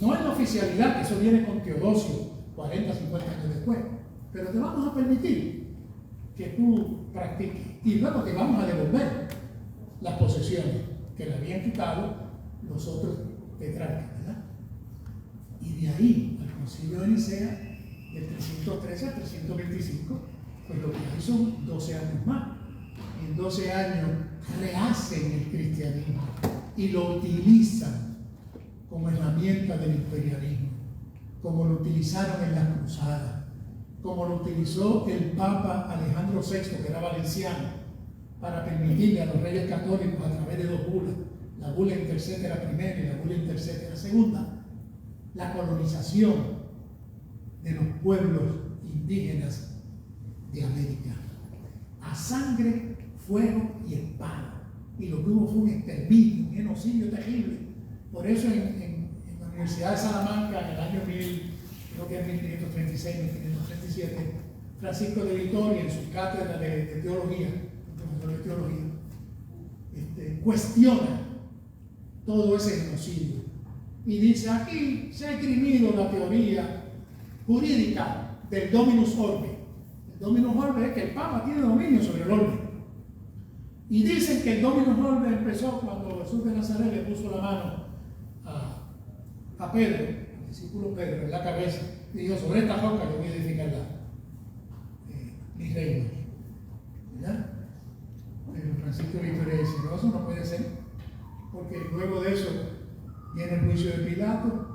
No es la oficialidad, que eso viene con Teodosio 40, 50 años después, pero te vamos a permitir que tú practiques y luego te vamos a devolver las posesiones que le habían quitado los otros tetrarcas, ¿verdad? Y de ahí al concilio de Nicea, del 313 al 325, pues lo que hay son 12 años más. Y en 12 años rehacen el cristianismo y lo utilizan como herramienta del imperialismo, como lo utilizaron en las cruzadas, como lo utilizó el Papa Alejandro VI, que era valenciano, para permitirle a los reyes católicos a través de dos bulas, la bula intercetera primera y la bula intercetera segunda, la colonización de los pueblos indígenas de América, a sangre, fuego y espada. Y lo que hubo fue un exterminio, un genocidio terrible. Por eso en la Universidad de Salamanca, en el año 1536, 1537, Francisco de Vitoria, en su cátedra de teología, profesor de teología, cuestiona todo ese genocidio. Y dice, aquí se ha esgrimido la teoría jurídica del dominus orbe. El dominus orbe es que el Papa tiene dominio sobre el orbe. Y dicen que el dominus orbe empezó cuando Jesús de Nazaret le puso la mano a Pedro, al discípulo Pedro, en la cabeza, y dijo, sobre esta roca yo voy a edificarla. ni reinos. ¿Verdad? Pero Francisco Victoria dice, no, eso no puede ser, porque luego de eso viene el juicio de Pilato,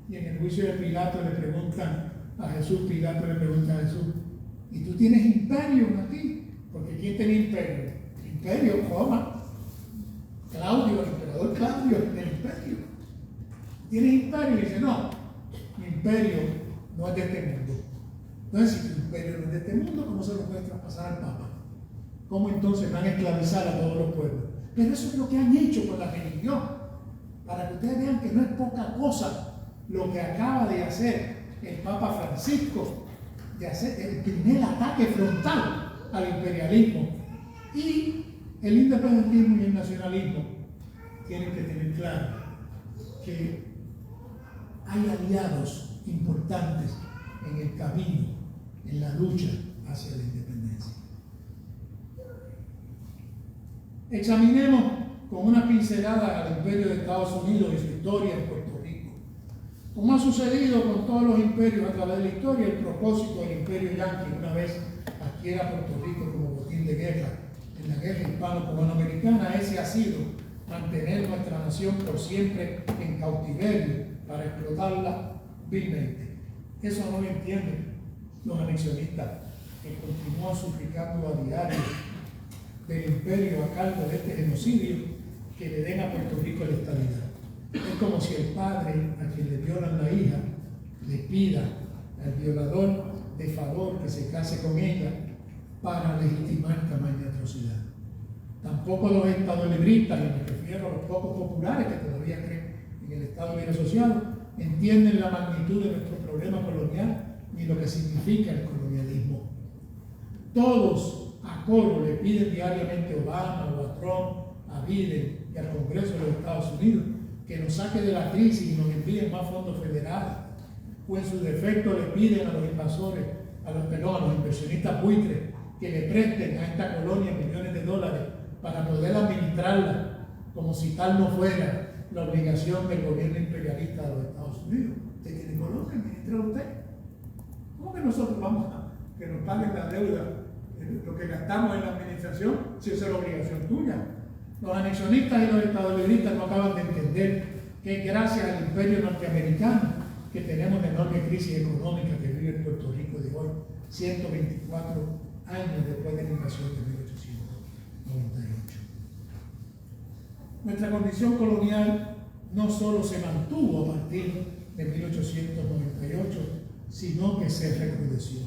y en el juicio de Pilato le preguntan a Jesús, Pilato le pregunta a Jesús, ¿y tú tienes imperio aquí? Porque ¿quién tenía imperio? Imperio, Roma. Claudio, el emperador Claudio, el imperio. ¿Tienes imperio? Y dice, no, mi imperio no es de este mundo. Entonces, si tu imperio no es de este mundo, ¿cómo se lo puede traspasar al Papa? ¿Cómo entonces van a esclavizar a todos los pueblos? Pero eso es lo que han hecho con la religión. Para que ustedes vean que no es poca cosa lo que acaba de hacer el Papa Francisco, de hacer el primer ataque frontal al imperialismo. Y el independentismo y el nacionalismo tienen que tener claro que hay aliados importantes en el camino, en la lucha hacia la independencia. Examinemos con una pincelada al imperio de Estados Unidos y su historia en Puerto Rico. Como ha sucedido con todos los imperios a través de la historia, el propósito del imperio yanqui una vez adquiera Puerto Rico como botín de guerra en la guerra hispano-cubano-americana, ese ha sido mantener nuestra nación por siempre en cautiverio para explotarla vilmente. Eso no lo entienden los anexionistas, que continúan suplicando a diario del imperio a cargo de este genocidio que le den a Puerto Rico la estabilidad. Es como si el padre a quien le violan la hija le pida al violador de favor que se case con ella para legitimar tamaña atrocidad. Tampoco los estadolibristas, y me refiero a los pocos populares que todavía creen en el Estado Libre Asociado, entienden la magnitud de nuestro problema colonial ni lo que significa el colonialismo. Todos a coro le piden diariamente a Obama o a Trump, a Biden y al Congreso de los Estados Unidos que nos saque de la crisis y nos envíen más fondos federales, o en su defecto le piden a los invasores, a los inversionistas buitres, que le presten a esta colonia millones de dólares para poder administrarla, como si tal no fuera la obligación del gobierno imperialista de los Estados Unidos. Usted tiene colonia, administra usted. ¿Cómo que nosotros vamos a que nos paguen la deuda, lo que gastamos en la administración, si esa es la obligación tuya? Los anexionistas y los estadolibristas no acaban de entender que es gracias al imperio norteamericano que tenemos la enorme crisis económica que vive Puerto Rico de hoy, 124 años después de la invasión de 1898. Nuestra condición colonial no solo se mantuvo a partir de 1898, sino que se recrudeció.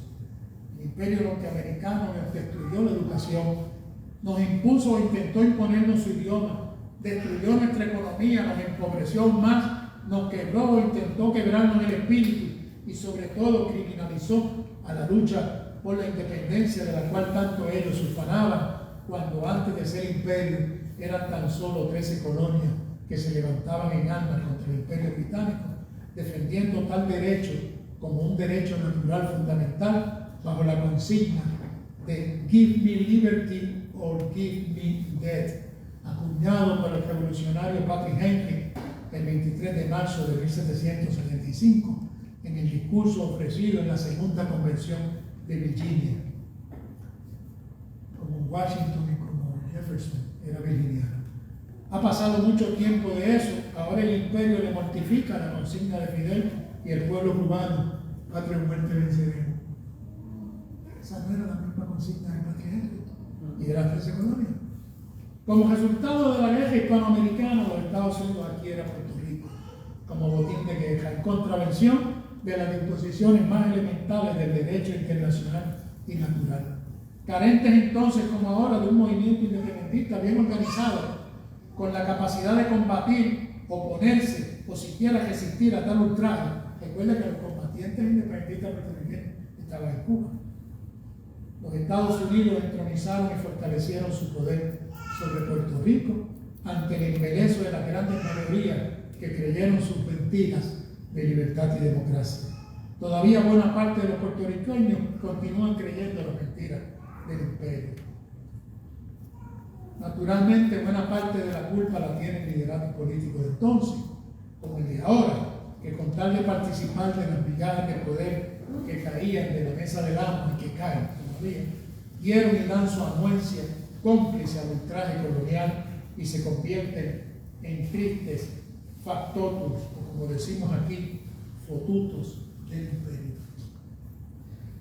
El imperio norteamericano nos destruyó la educación, nos impuso o intentó imponernos su idioma, destruyó nuestra economía, nos empobreció aún más, nos quebró o intentó quebrarnos el espíritu y sobre todo criminalizó a la lucha por la independencia de la cual tanto ellos se ufanaban, cuando antes de ser imperio eran tan solo 13 colonias que se levantaban en armas contra el imperio británico, defendiendo tal derecho como un derecho natural fundamental bajo la consigna de "Give me liberty or give me death", acuñado por el revolucionario Patrick Henry el 23 de marzo de 1775 en el discurso ofrecido en la segunda convención de Virginia. Como Washington y como Jefferson era virginiano. Ha pasado mucho tiempo de eso, ahora el imperio le mortifica la consigna de Fidel y el pueblo cubano, patria o muerte venceremos. Esa no era la misma consigna de Patrick Henry y de las 13 colonias. Como resultado de la guerra hispanoamericana, los Estados Unidos adquieren Puerto Rico como botín de guerra, en contravención de las disposiciones más elementales del derecho internacional y natural. Carentes entonces, como ahora, de un movimiento independentista bien organizado, con la capacidad de combatir, oponerse o siquiera resistir a tal ultraje. Recuerda que los combatientes independentistas puertorriqueños estaban en Cuba. Los Estados Unidos entronizaron y fortalecieron su poder sobre Puerto Rico ante el embelezo de las grandes mayorías que creyeron sus mentiras de libertad y democracia. Todavía buena parte de los puertorriqueños continúan creyendo las mentiras del imperio. Naturalmente, buena parte de la culpa la tiene el liderato político de entonces, como el de ahora, que con tal de participar de las migajas de poder que caían de la mesa del amo y que caen todavía, dieron y dan su anuencia cómplice al ultraje colonial y se convierten en tristes factotum, o como decimos aquí, fotutos del imperio.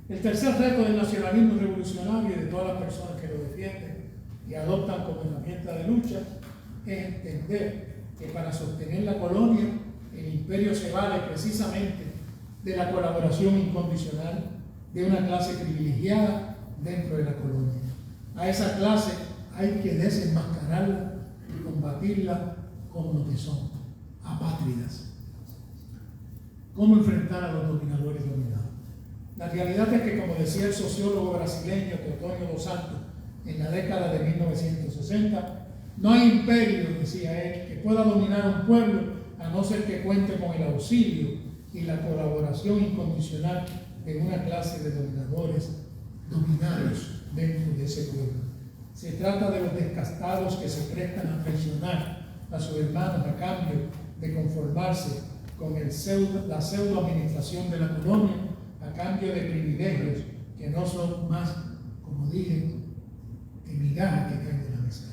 El tercer reto del nacionalismo revolucionario y de todas las personas que lo defienden y adoptan como herramienta de lucha es entender que para sostener la colonia el imperio se vale precisamente de la colaboración incondicional de una clase privilegiada dentro de la colonia. A esa clase hay que desenmascararla y combatirla como lo que son, apátridas. ¿Cómo enfrentar a los dominadores dominados? La realidad es que, como decía el sociólogo brasileño Teotonio dos Santos en la década de 1960, no hay imperio, decía él, que pueda dominar a un pueblo a no ser que cuente con el auxilio y la colaboración incondicional de una clase de dominadores dominados dentro de ese pueblo. Se trata de los descastados que se prestan a traicionar a sus hermanos a cambio de conformarse con la pseudo administración de la colonia, a cambio de privilegios que no son más, como dije, que migajas que caen de la mesa.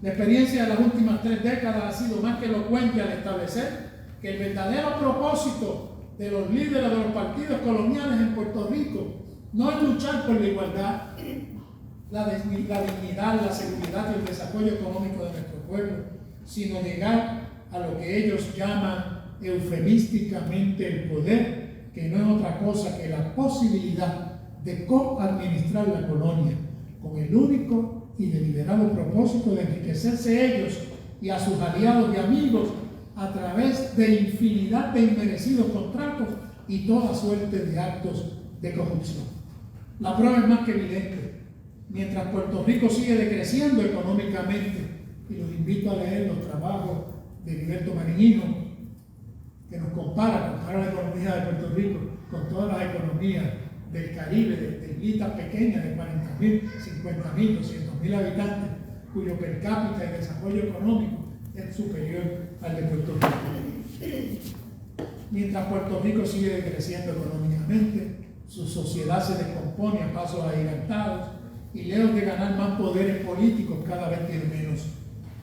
La experiencia de las últimas 3 décadas ha sido más que elocuente al establecer que el verdadero propósito de los líderes de los partidos coloniales en Puerto Rico no es luchar por la igualdad, la dignidad, la seguridad y el desarrollo económico de nuestro pueblo, sino llegar a lo que ellos llaman eufemísticamente el poder, que no es otra cosa que la posibilidad de coadministrar la colonia con el único y deliberado propósito de enriquecerse ellos y a sus aliados y amigos a través de infinidad de inmerecidos contratos y toda suerte de actos de corrupción. La prueba es más que evidente. Mientras Puerto Rico sigue decreciendo económicamente, y los invito a leer los trabajos de Heriberto Mariñino, que nos compara la economía de Puerto Rico con todas las economías del Caribe, de islas pequeñas de 40.000, 50.000, 200.000 habitantes, cuyo per cápita y desarrollo económico es superior al de Puerto Rico. Mientras Puerto Rico sigue decreciendo económicamente, su sociedad se descompone a pasos agigantados y lejos de ganar más poderes políticos cada vez tiene menos.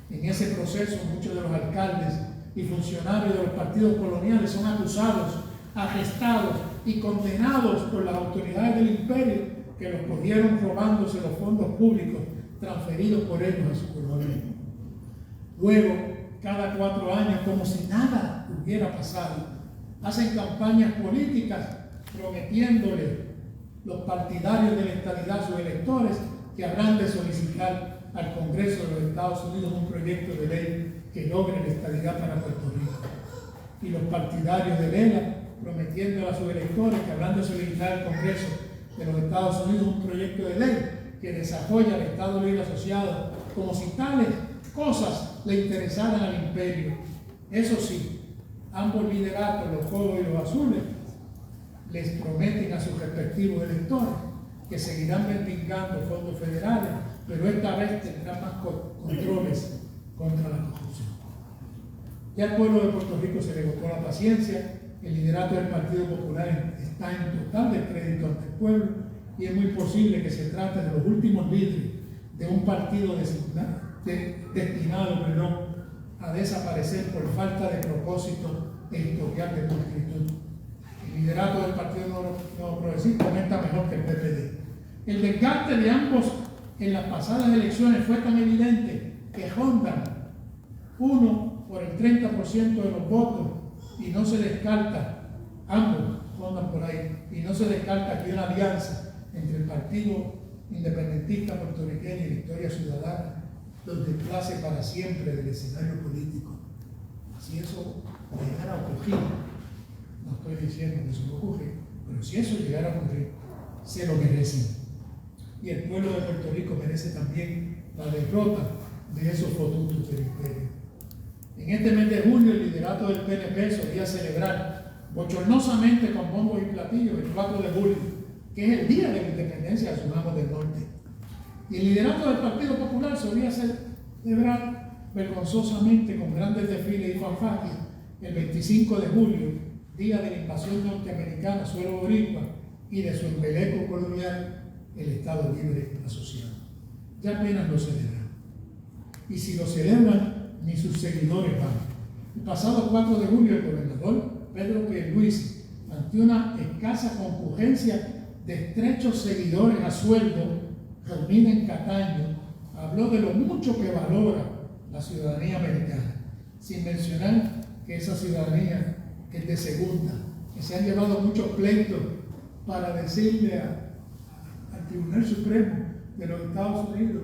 En ese proceso muchos de los alcaldes y funcionarios de los partidos coloniales son acusados, arrestados y condenados por las autoridades del imperio que los cogieron robándose los fondos públicos transferidos por ellos a su colonia. Luego, cada 4 años, como si nada hubiera pasado, hacen campañas políticas prometiéndole los partidarios de la estadidad a sus electores que habrán de solicitar al Congreso de los Estados Unidos un proyecto de ley que logre la estadidad para Puerto Rico. Y los partidarios de Lela prometiendo a sus electores que habrán de solicitar al Congreso de los Estados Unidos un proyecto de ley que desarrolla el Estado Libre Asociado, como si tales cosas le interesaran al imperio. Eso sí, ambos lideratos, los rojos y los azules, les prometen a sus respectivos electores que seguirán mendigando fondos federales, pero esta vez tendrán más controles contra la corrupción. Ya al pueblo de Puerto Rico se le agotó la paciencia, el liderato del Partido Popular está en total descrédito ante el pueblo y es muy posible que se trate de los últimos líderes de un partido destinado a desaparecer por falta de propósito e historial de pulcritud. El liderato del Partido Nuevo Progresista no está mejor que el PPD. El desgaste de ambos en las pasadas elecciones fue tan evidente que rondan uno por el 30% de los votos y no se descarta, ambos rondan por ahí, y no se descarta que una alianza entre el Partido Independentista Puertorriqueño y Victoria Ciudadana los desplace para siempre del escenario político. Si eso llegara a ocurrir, no estoy diciendo que eso no ocurre, pero si eso llegara a ocurrir, se lo merecen. Y el pueblo de Puerto Rico merece también la derrota de esos fotutos del imperio. En este mes de julio, el liderato del PNP solía celebrar bochornosamente con bombos y platillos el 4 de julio, que es el día de la independencia de Sudán del Norte. Y el liderato del Partido Popular solía celebrar vergonzosamente con grandes desfiles y fanfarrias el 25 de julio, día de la invasión norteamericana, suelo boricua, y de su embeleco colonial, el Estado Libre Asociado. Ya apenas lo celebran. Y si lo celebran, ni sus seguidores van. El pasado 4 de julio, el gobernador Pedro Pierluisi, ante una escasa concurrencia de estrechos seguidores a sueldo, reunida en Cataño, habló de lo mucho que valora la ciudadanía americana, sin mencionar que esa ciudadanía es de segunda, que se han llevado muchos pleitos para decirle al Tribunal Supremo de los Estados Unidos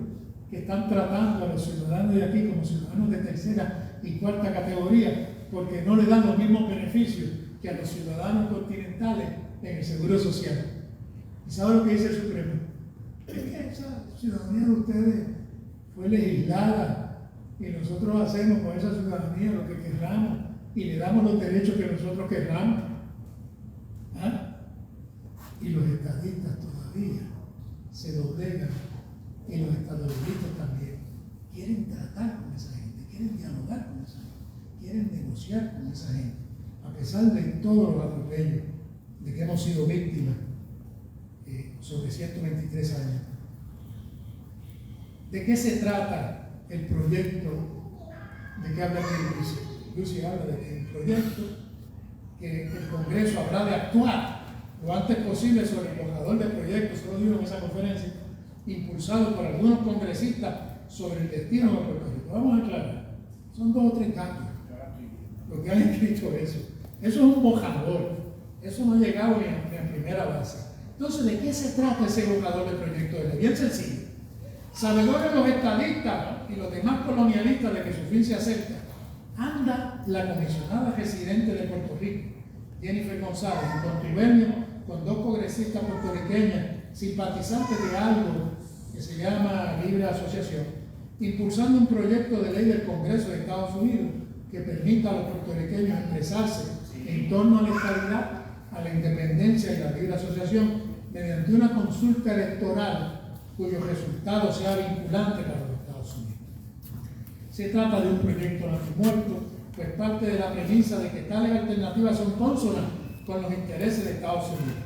que están tratando a los ciudadanos de aquí como ciudadanos de tercera y cuarta categoría, porque no le dan los mismos beneficios que a los ciudadanos continentales en el Seguro Social. ¿Y sabe lo que dice el Supremo? Es que esa ciudadanía de ustedes fue legislada y nosotros hacemos con esa ciudadanía lo que querramos y le damos los derechos que nosotros querramos. ¿Ah? Y los estadistas todavía se doblegan, y los estadounidenses también quieren tratar con esa gente, quieren dialogar con esa gente, quieren negociar con esa gente, a pesar de todos los atropellos de que hemos sido víctimas sobre 123 años. ¿De qué se trata el proyecto de que habla Pierluisi? Lucy habla de que el proyecto que el Congreso habrá de actuar lo antes posible sobre el borrador de proyectos, se lo digo en esa conferencia, impulsado por algunos congresistas sobre el destino de Puerto Rico. Vamos a aclarar, son 2 o 3 cambios lo que han escrito eso. Eso es un borrador, eso no ha llegado ni a primera base. Entonces, ¿de qué se trata ese borrador de proyecto de ley? Bien sencillo. Sabedores los estadistas y los demás colonialistas de que su fin se acerca, anda la comisionada residente de Puerto Rico, Jennifer González, en contubernio con 2 congresistas puertorriqueñas simpatizantes de algo que se llama Libre Asociación, impulsando un proyecto de ley del Congreso de Estados Unidos que permita a los puertorriqueños expresarse en torno a la estabilidad, a la independencia y la libre asociación mediante una consulta electoral cuyo resultado sea vinculante para los Estados Unidos. Se trata de un proyecto antimuerto, pues parte de la premisa de que tales alternativas son cónsonas con los intereses de Estados Unidos.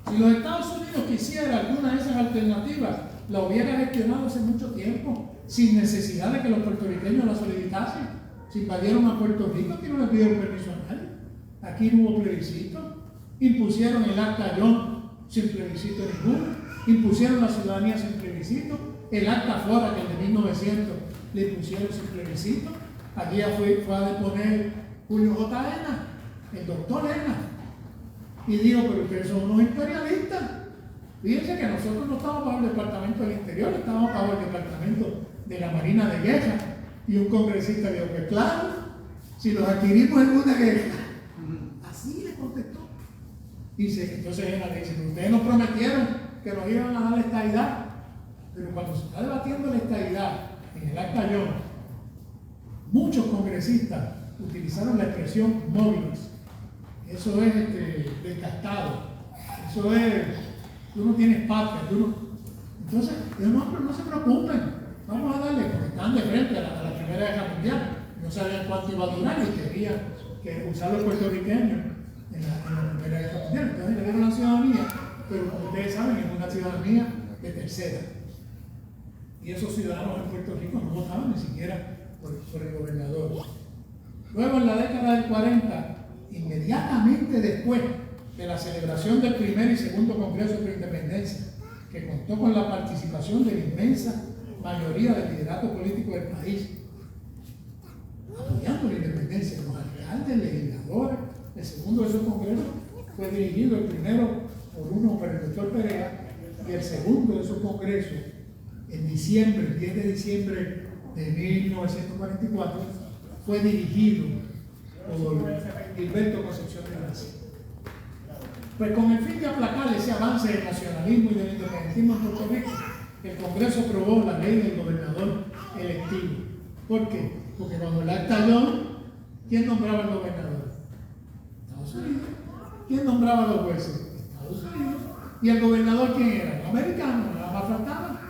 Si los Estados Unidos quisiera alguna de esas alternativas, la hubiera gestionado hace mucho tiempo, sin necesidad de que los puertorriqueños la solicitasen. Si invadieron a Puerto Rico, aquí no le pidieron permiso a nadie. Aquí no hubo plebiscito. Impusieron el acta Young sin plebiscito ninguno. Impusieron la ciudadanía sin plebiscito. El acta Flora, que el de 1900 le impusieron sin plebiscito. Allí fue a deponer Julio J. Ena, el doctor Ena. Y digo, pero ustedes son unos imperialistas. Fíjense que nosotros no estamos bajo el Departamento del Interior, estamos bajo el Departamento de la Marina de Guerra. Y un congresista dijo que claro, si los adquirimos en una guerra. Así le contestó. Dice, entonces Ena le dice, pero ustedes nos prometieron que nos iban a dar la estadidad. Pero cuando se está debatiendo la estadidad en el acta Young, muchos congresistas utilizaron la expresión móviles. Eso es desgastado. Eso es, tú no tienes patria. Entonces, no se preocupen. Vamos a darle, porque están de frente a la Primera Guerra Mundial. No sabían cuánto iba a durar y querían que usar los puertorriqueños en la Primera Guerra Mundial. Entonces le dieron la ciudadanía, pero como ustedes saben, es una ciudadanía de tercera. Y esos ciudadanos en Puerto Rico no votaban ni siquiera por el gobernador. Luego, en la década del 40, inmediatamente después de la celebración del primer y segundo Congreso de Independencia, que contó con la participación de la inmensa mayoría del liderato político del país, apoyando la independencia, los alcaldes, legisladores, el segundo de esos congresos fue dirigido el primero por el doctor Perea y el segundo de esos congresos en diciembre, el 10 de diciembre de 1944, fue dirigido por Gilberto Concepción de Gracia. Pues con el fin de aplacar ese avance del nacionalismo y del independentismo en Puerto Rico, el Congreso aprobó la ley del gobernador electivo. ¿Por qué? Porque cuando el acta Young, ¿quién nombraba al gobernador? Estados Unidos. ¿Quién nombraba a los jueces? Estados Unidos. ¿Y el gobernador quién era? Los americanos, nada más faltaba.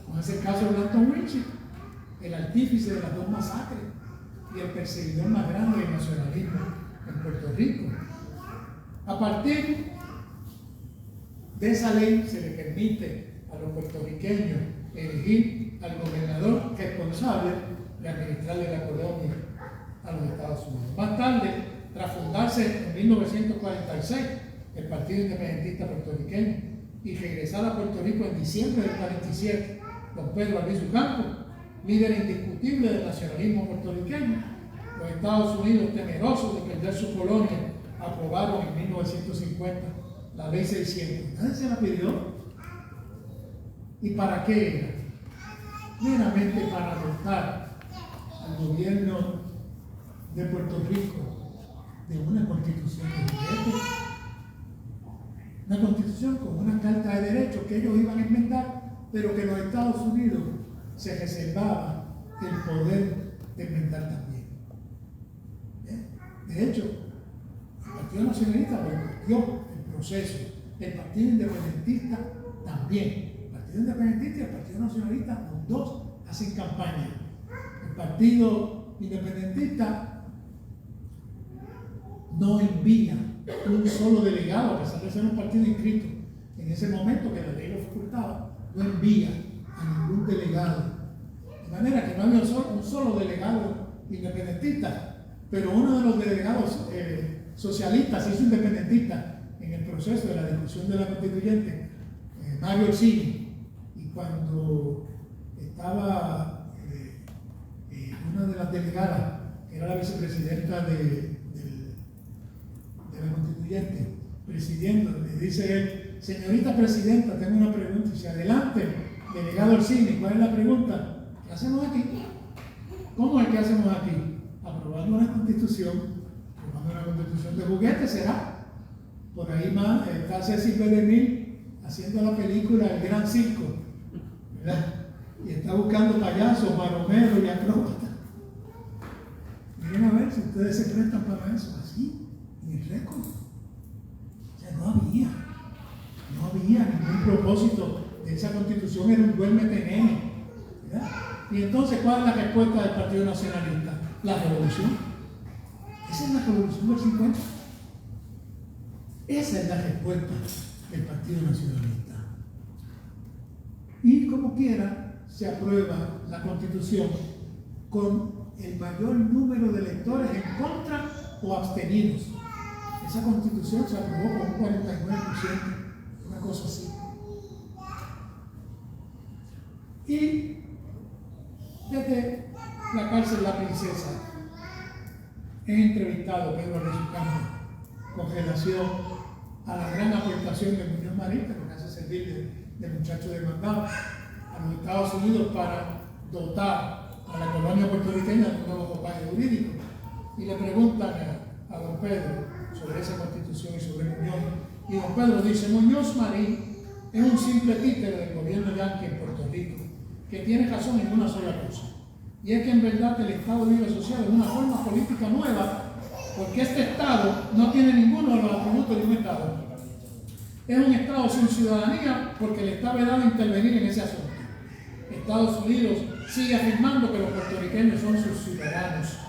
Como es el caso de Landon Ritchie, el artífice de las 2 masacres y el perseguidor más grande del nacionalismo en Puerto Rico. A partir de esa ley se le permite a los puertorriqueños elegir al gobernador responsable de administrarle la colonia a los Estados Unidos. Más tarde, tras fundarse en 1946 el Partido Independentista Puertorriqueño y regresar a Puerto Rico en diciembre del 47, don Pedro Albizu Campos, líder indiscutible del nacionalismo puertorriqueño, los Estados Unidos, temerosos de perder su colonia, aprobaron en 1950 la Ley 600. ¿Nadie se la pidió? ¿Y para qué era? Meramente para dotar al gobierno de Puerto Rico de una constitución de juguete, una constitución con una carta de derechos que ellos iban a enmendar, pero que los Estados Unidos se reservaba el poder de enmendar también. De hecho, el Partido Nacionalista boicoteó el proceso, el Partido Independentista también. El Partido Independentista y el Partido Nacionalista, los dos hacen campaña. El Partido Independentista no envía un solo delegado, a pesar de ser un partido inscrito en ese momento que la ley lo facultaba, no envía a ningún delegado. De manera que no había un solo delegado independentista, pero uno de los delegados socialistas se hizo independentista en el proceso de la discusión de la constituyente, Mario Orsini, y cuando estaba una de las delegadas, que era la vicepresidenta de la constituyente, presidiendo, le dice él: señorita presidenta, tengo una pregunta. Y dice: adelante, delegado Orsini, ¿cuál es la pregunta? ¿Qué hacemos aquí? ¿Cómo es que hacemos aquí? Aprobando una constitución de juguete, ¿será? Por ahí más está Cecil B. DeMille haciendo la película El Gran Circo, ¿verdad? Y está buscando payasos, maromeros y acróbatas. Miren a ver si ustedes se prestan para eso, así. En el récord. O sea, no había ningún propósito de esa constitución, era un duérmete nene, ¿verdad? Y entonces, ¿cuál es la respuesta del Partido Nacionalista? La revolución. Esa es la revolución del 50. Esa es la respuesta del Partido Nacionalista. Y como quiera, se aprueba la constitución con el mayor número de electores en contra o abstenidos. Esa constitución se aprobó con un 49%, una cosa así. Y desde la cárcel La Princesa he entrevistado a Pedro Albizu Campos con relación a la gran aportación de Muñoz Marín, que nos hace servir de muchacho demandado a los Estados Unidos para dotar a la colonia puertorriqueña de un nuevo ropaje jurídico. Y le preguntan a don Pedro sobre esa constitución y sobre Muñoz. Y don Pedro dice: Muñoz Marín es un simple títere del gobierno yanqui en Puerto Rico, que tiene razón en una sola cosa, y es que en verdad el Estado Libre Asociado es una forma política nueva, porque este Estado no tiene ninguno de los atributos de un Estado. Es un Estado sin ciudadanía porque le está vedado intervenir en ese asunto. Estados Unidos sigue afirmando que los puertorriqueños son sus ciudadanos.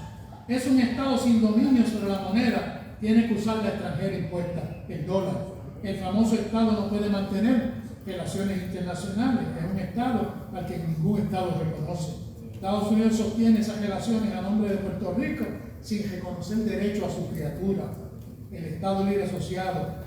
Es un Estado sin dominio sobre la moneda, tiene que usar la extranjera impuesta, el dólar. El famoso Estado no puede mantener relaciones internacionales, es un Estado al que ningún Estado reconoce. Estados Unidos sostiene esas relaciones a nombre de Puerto Rico sin reconocer derecho a su criatura, el Estado Libre Asociado,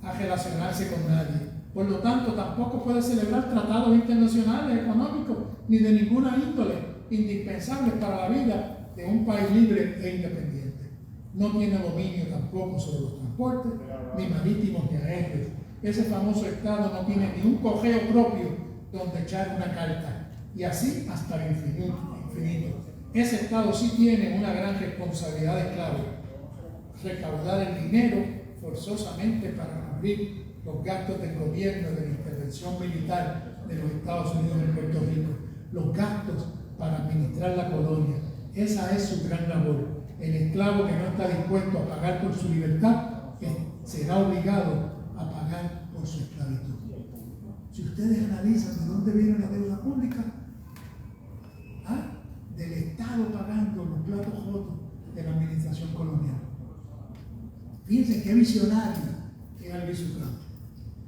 a relacionarse con nadie. Por lo tanto, tampoco puede celebrar tratados internacionales económicos ni de ninguna índole indispensables para la vida de un país libre e independiente. No tiene dominio tampoco sobre los transportes, ni marítimos ni aéreos. Ese famoso Estado no tiene ni un cogeo propio donde echar una carta. Y así hasta el infinito. Ese Estado sí tiene una gran responsabilidad de clave: recaudar el dinero forzosamente para cubrir los gastos del gobierno de la intervención militar de los Estados Unidos en Puerto Rico, los gastos para administrar la colonia. Esa es su gran labor. El esclavo que no está dispuesto a pagar por su libertad será obligado a pagar por su esclavitud. Si ustedes analizan de dónde viene la deuda pública, del Estado pagando los platos rotos de la administración colonial. Fíjense qué visionario es Albizu Campos.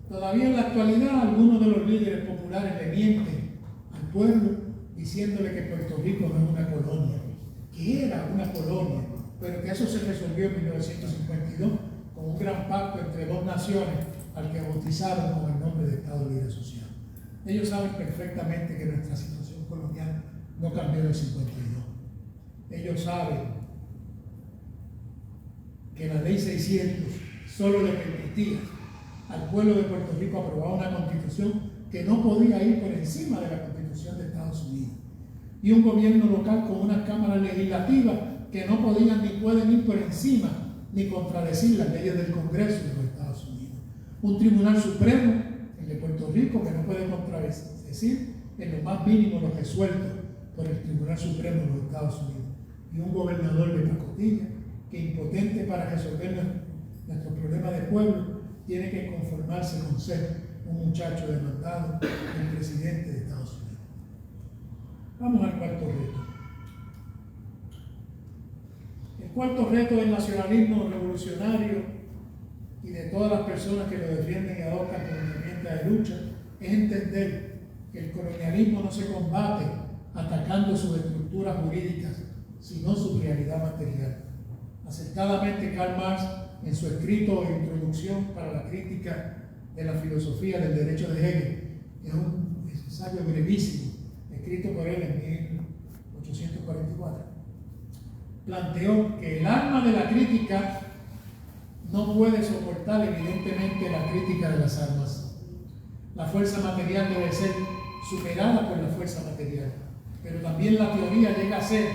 Todavía en la actualidad algunos de los líderes populares le mienten al pueblo diciéndole que Puerto Rico no es una colonia, que era una colonia, pero que eso se resolvió en 1952 con un gran pacto entre dos naciones al que bautizaron con el nombre de Estado Libre Asociado. Ellos saben perfectamente que nuestra situación colonial no cambió en el 52. Ellos saben que la ley 600 solo le permitía al pueblo de Puerto Rico aprobar una constitución que no podía ir por encima de la constitución de Estados Unidos, y un gobierno local con unas cámaras legislativas que no podían ni pueden ir por encima ni contradecir las leyes del Congreso de los Estados Unidos, un tribunal supremo, el de Puerto Rico, que no puede contradecir en lo más mínimo lo resuelto por el Tribunal Supremo de los Estados Unidos, y un gobernador de pacotilla que, impotente para resolver nuestros problemas de pueblo, tiene que conformarse con ser un muchacho demandado del presidente de Estados Unidos. Vamos al cuarto reto. El cuarto reto del nacionalismo revolucionario y de todas las personas que lo defienden y adoptan como herramienta de lucha es entender que el colonialismo no se combate atacando sus estructuras jurídicas, sino su realidad material. Acertadamente, Karl Marx, en su escrito de Introducción para la crítica de la filosofía del derecho de Hegel, que es un ensayo brevísimo, escrito por él en 1844, planteó que el arma de la crítica no puede soportar evidentemente la crítica de las armas. La fuerza material debe ser superada por la fuerza material, pero también la teoría llega a ser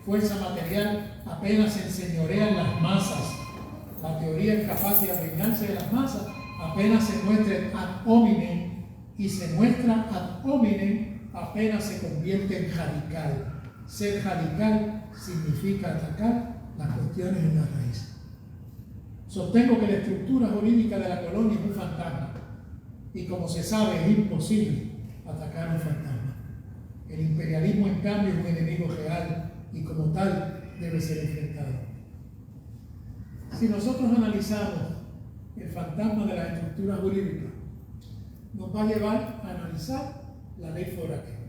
fuerza material apenas se enseñorean las masas. La teoría es capaz de adueñarse de las masas apenas se muestra ad hominem, y se muestra ad hominem apenas se convierte en radical. Ser radical significa atacar las cuestiones en la raíz. Sostengo que la estructura jurídica de la colonia es un fantasma, y como se sabe es imposible atacar un fantasma. El imperialismo, en cambio, es un enemigo real y como tal debe ser enfrentado. Si nosotros analizamos el fantasma de la estructura jurídica, nos va a llevar a analizar la ley Foraker,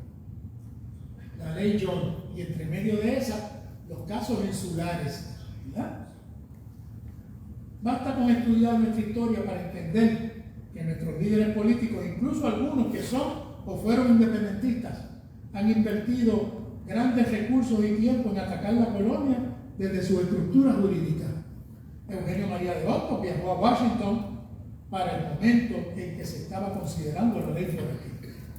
la ley John, y entre medio de esa, los casos insulares, ¿verdad? Basta con estudiar nuestra historia para entender que nuestros líderes políticos, incluso algunos que son o fueron independentistas, han invertido grandes recursos y tiempo en atacar la colonia desde su estructura jurídica. Eugenio María de Hostos viajó a Washington para el momento en que se estaba considerando la ley Foraker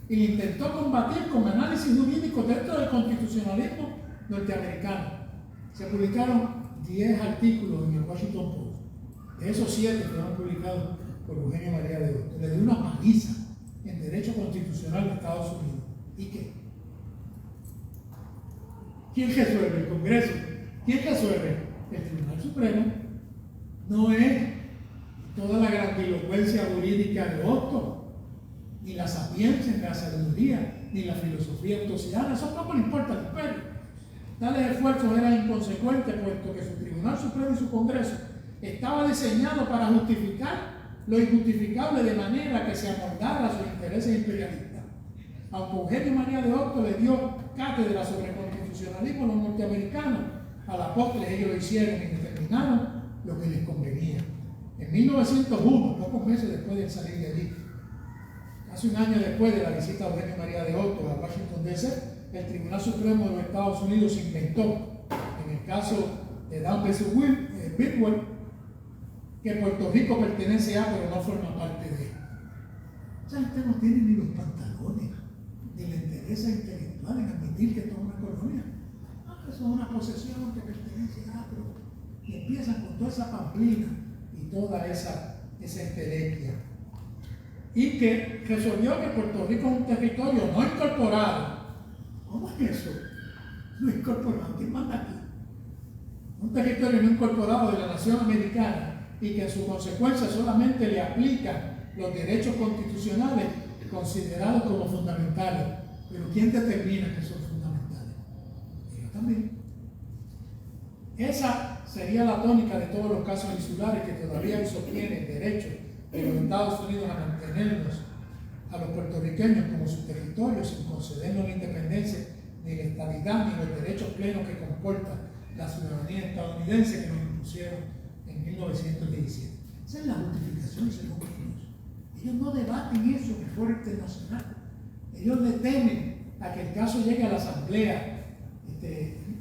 y la intentó combatir con análisis jurídico dentro del constitucionalismo norteamericano. Se publicaron 10 artículos en el Washington Post. De esos 7 fueron publicados por Eugenio María de Hostos. Le dio una paliza en derecho constitucional de Estados Unidos. ¿Y qué? ¿Quién resuelve? El Congreso. ¿Quién resuelve? El Tribunal Supremo. No es toda la grandilocuencia jurídica de Hostos, ni la sapiencia, ni la sabiduría, ni la filosofía autosiana. Eso no le importa al imperio. Tales esfuerzos eran inconsecuentes, puesto que su Tribunal Supremo y su Congreso estaba diseñado para justificar lo injustificable de manera que se amoldara a sus intereses imperialistas. Aunque Eugenio María de Hostos le dio cátedra sobre constitucionalismo a los norteamericanos, a la postre ellos lo hicieron y determinaron lo que les convenía. En 1901, pocos meses después de salir de allí, casi un año después de la visita de Eugenio María de Hostos a Washington D.C., el Tribunal Supremo de los Estados Unidos inventó, en el caso de Down vs. Bidwell, que Puerto Rico pertenece a, pero no forma parte de. Esa gente no tiene ni los pantalones, ni la interés intelectual en admitir que esto es una colonia. No, eso es una posesión que pertenece a, pero y empiezan con toda esa pamplina y toda esa entelequia. Y que resolvió que Puerto Rico es un territorio no incorporado. ¿Cómo es eso? No incorporado. ¿Quién manda aquí? Un territorio no incorporado de la nación americana y que en su consecuencia solamente le aplican los derechos constitucionales considerados como fundamentales. Pero ¿quién determina que son fundamentales? Ellos también. Esa sería la tónica de todos los casos insulares que todavía sostienen el derecho de los Estados Unidos a mantenernos a los puertorriqueños como su territorio sin concedernos la independencia, ni la estabilidad, ni los derechos plenos que comporta la ciudadanía estadounidense que nos impusieron en 1917. Esa es la justificación según ellos. Ellos no debaten eso en el foro internacional. Ellos le temen a que el caso llegue a la Asamblea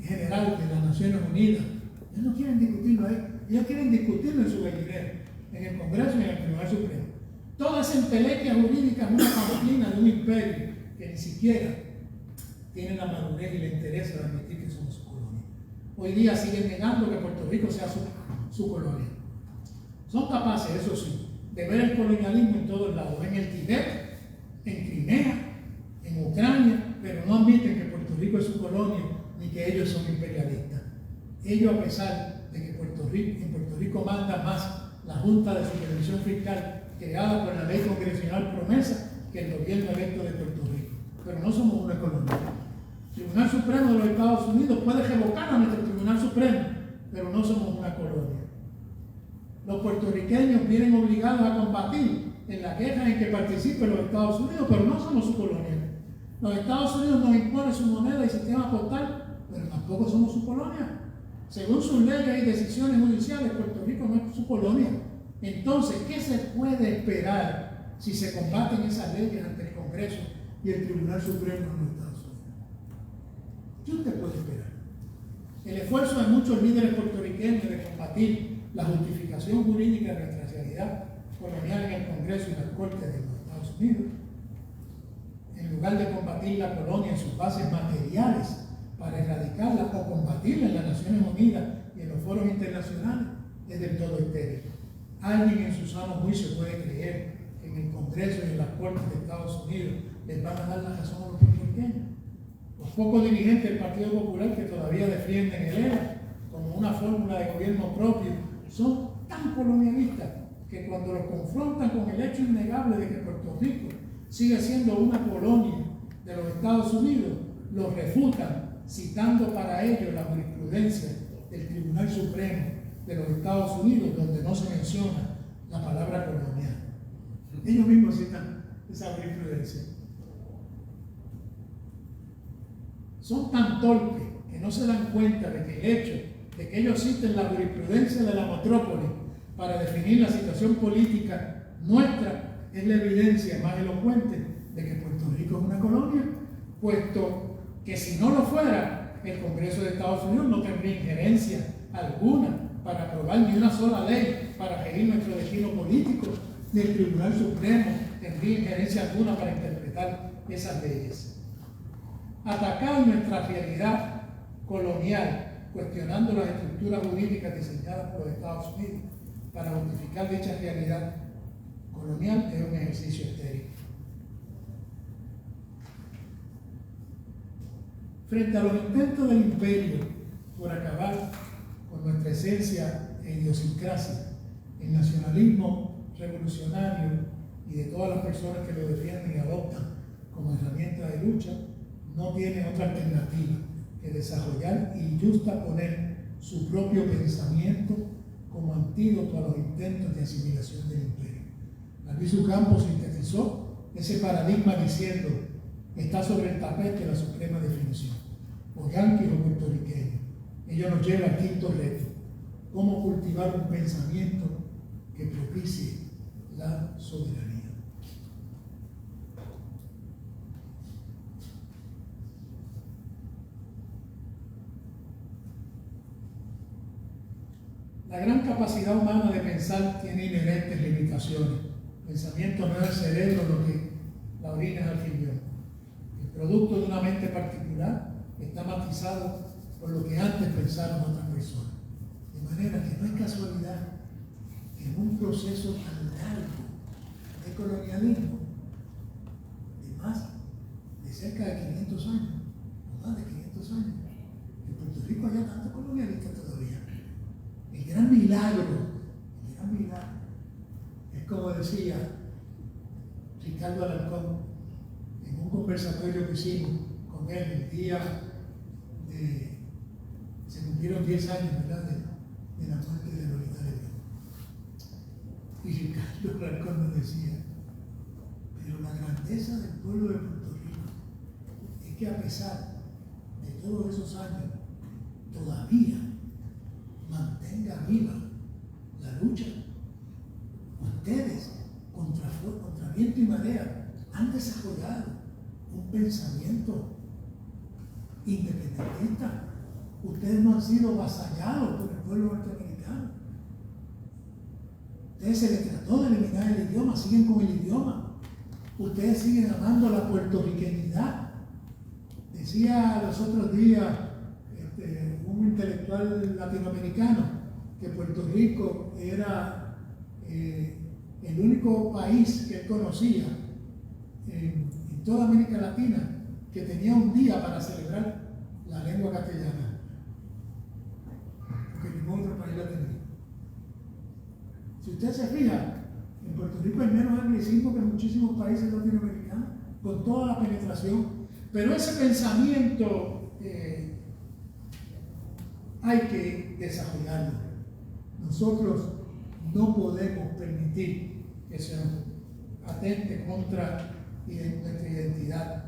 General de las Naciones Unidas. Ellos no quieren discutirlo ahí. Ellos quieren discutirlo en su gallinero, en el Congreso y en el Tribunal Supremo. Toda esa entelequia jurídica es una pamplina de un imperio que ni siquiera tiene la madurez y el interés de admitir que somos su colonia. Hoy día siguen negando que Puerto Rico sea su colonia. Son capaces, eso sí, de ver el colonialismo en todos lados, en el Tibet, en Crimea, en Ucrania, pero no admiten que Puerto Rico es su colonia ni que ellos son imperialistas. Ellos, a pesar de que en Puerto Rico manda más la Junta de Supervisión Fiscal creada por la Ley Congresional Promesa que el gobierno electo de Puerto Rico. Pero no somos una colonia. El Tribunal Supremo de los Estados Unidos puede revocar a nuestro Tribunal Supremo, pero no somos una colonia. Los puertorriqueños vienen obligados a combatir en la guerra en que participen los Estados Unidos, pero no somos su colonia. Los Estados Unidos nos imponen su moneda y sistema postal, pero tampoco somos su colonia. Según sus leyes y decisiones judiciales, Puerto Rico no es su colonia. Entonces, ¿qué se puede esperar si se combaten esas leyes ante el Congreso y el Tribunal Supremo de los Estados Unidos? ¿Qué usted puede esperar? El esfuerzo de muchos líderes puertorriqueños de combatir la justificación jurídica de nuestra realidad colonial en el Congreso y las Cortes de los Estados Unidos, en lugar de combatir la colonia en sus bases materiales para erradicarla o combatirla en las Naciones Unidas y en los foros internacionales, es del todo estéril. Alguien en su sano juicio puede creer que en el Congreso y en las Cortes de Estados Unidos les van a dar la razón a los puertorriqueños. Los pocos dirigentes del Partido Popular que todavía defienden el ERA como una fórmula de gobierno propio son tan colonialistas que cuando los confrontan con el hecho innegable de que Puerto Rico sigue siendo una colonia de los Estados Unidos, los refutan citando para ello la jurisprudencia del Tribunal Supremo de los Estados Unidos, donde no se menciona la palabra colonial. Ellos mismos citan esa jurisprudencia. Son tan torpes que no se dan cuenta de que el hecho de que ellos citen la jurisprudencia de la metrópoli para definir la situación política nuestra es la evidencia más elocuente de que Puerto Rico es una colonia, puesto que si no lo fuera, el Congreso de Estados Unidos no tendría injerencia alguna para aprobar ni una sola ley para regir nuestro destino político, ni el Tribunal Supremo tendría injerencia alguna para interpretar esas leyes. Atacar nuestra realidad colonial, cuestionando las estructuras jurídicas diseñadas por los Estados Unidos para justificar dicha realidad colonial, es un ejercicio estéril. Frente a los intentos del imperio por acabar con nuestra esencia e idiosincrasia, el nacionalismo revolucionario y de todas las personas que lo defienden y adoptan como herramienta de lucha, no tiene otra alternativa que desarrollar y justaponer su propio pensamiento como antídoto a los intentos de asimilación del imperio. Albizu Campos sintetizó ese paradigma diciendo: está sobre el tapete la suprema definición, o yanquis o puertorriqueños. Ello nos lleva al quinto reto: cómo cultivar un pensamiento que propicie la soberanía. La gran capacidad humana de pensar tiene inherentes limitaciones. El pensamiento no es el cerebro lo que la orina es al riñón. El producto de una mente particular está matizado por lo que antes pensaron otras personas. De manera que no es casualidad que en un proceso tan largo de colonialismo, de cerca de 500 años, o más de 500 años, en Puerto Rico haya tantos colonialistas todavía. El gran milagro es como decía Ricardo Alarcón en un conversatorio que hicimos con él el día de, se cumplieron 10 años, ¿verdad?, de la muerte de Lolita Lebrón. Y Ricardo Alarcón nos decía, pero la grandeza del pueblo de Puerto Rico es que a pesar de todos esos años, todavía mantenga viva la lucha. Ustedes, contra viento y marea, han desarrollado un pensamiento independentista. Ustedes no han sido avasallados por el pueblo norteamericano. Ustedes se les trató de eliminar el idioma, siguen con el idioma. Ustedes siguen amando la puertorriqueñidad. Decía los otros días un intelectual latinoamericano que Puerto Rico era el único país que él conocía en toda América Latina que tenía un día para celebrar la lengua castellana, porque ningún otro país la tenía. Si usted se fija, en Puerto Rico hay menos anglicismo que en muchísimos países latinoamericanos, con toda la penetración, pero ese pensamiento hay que desarrollarlo. Nosotros no podemos permitir que se nos atente contra nuestra identidad.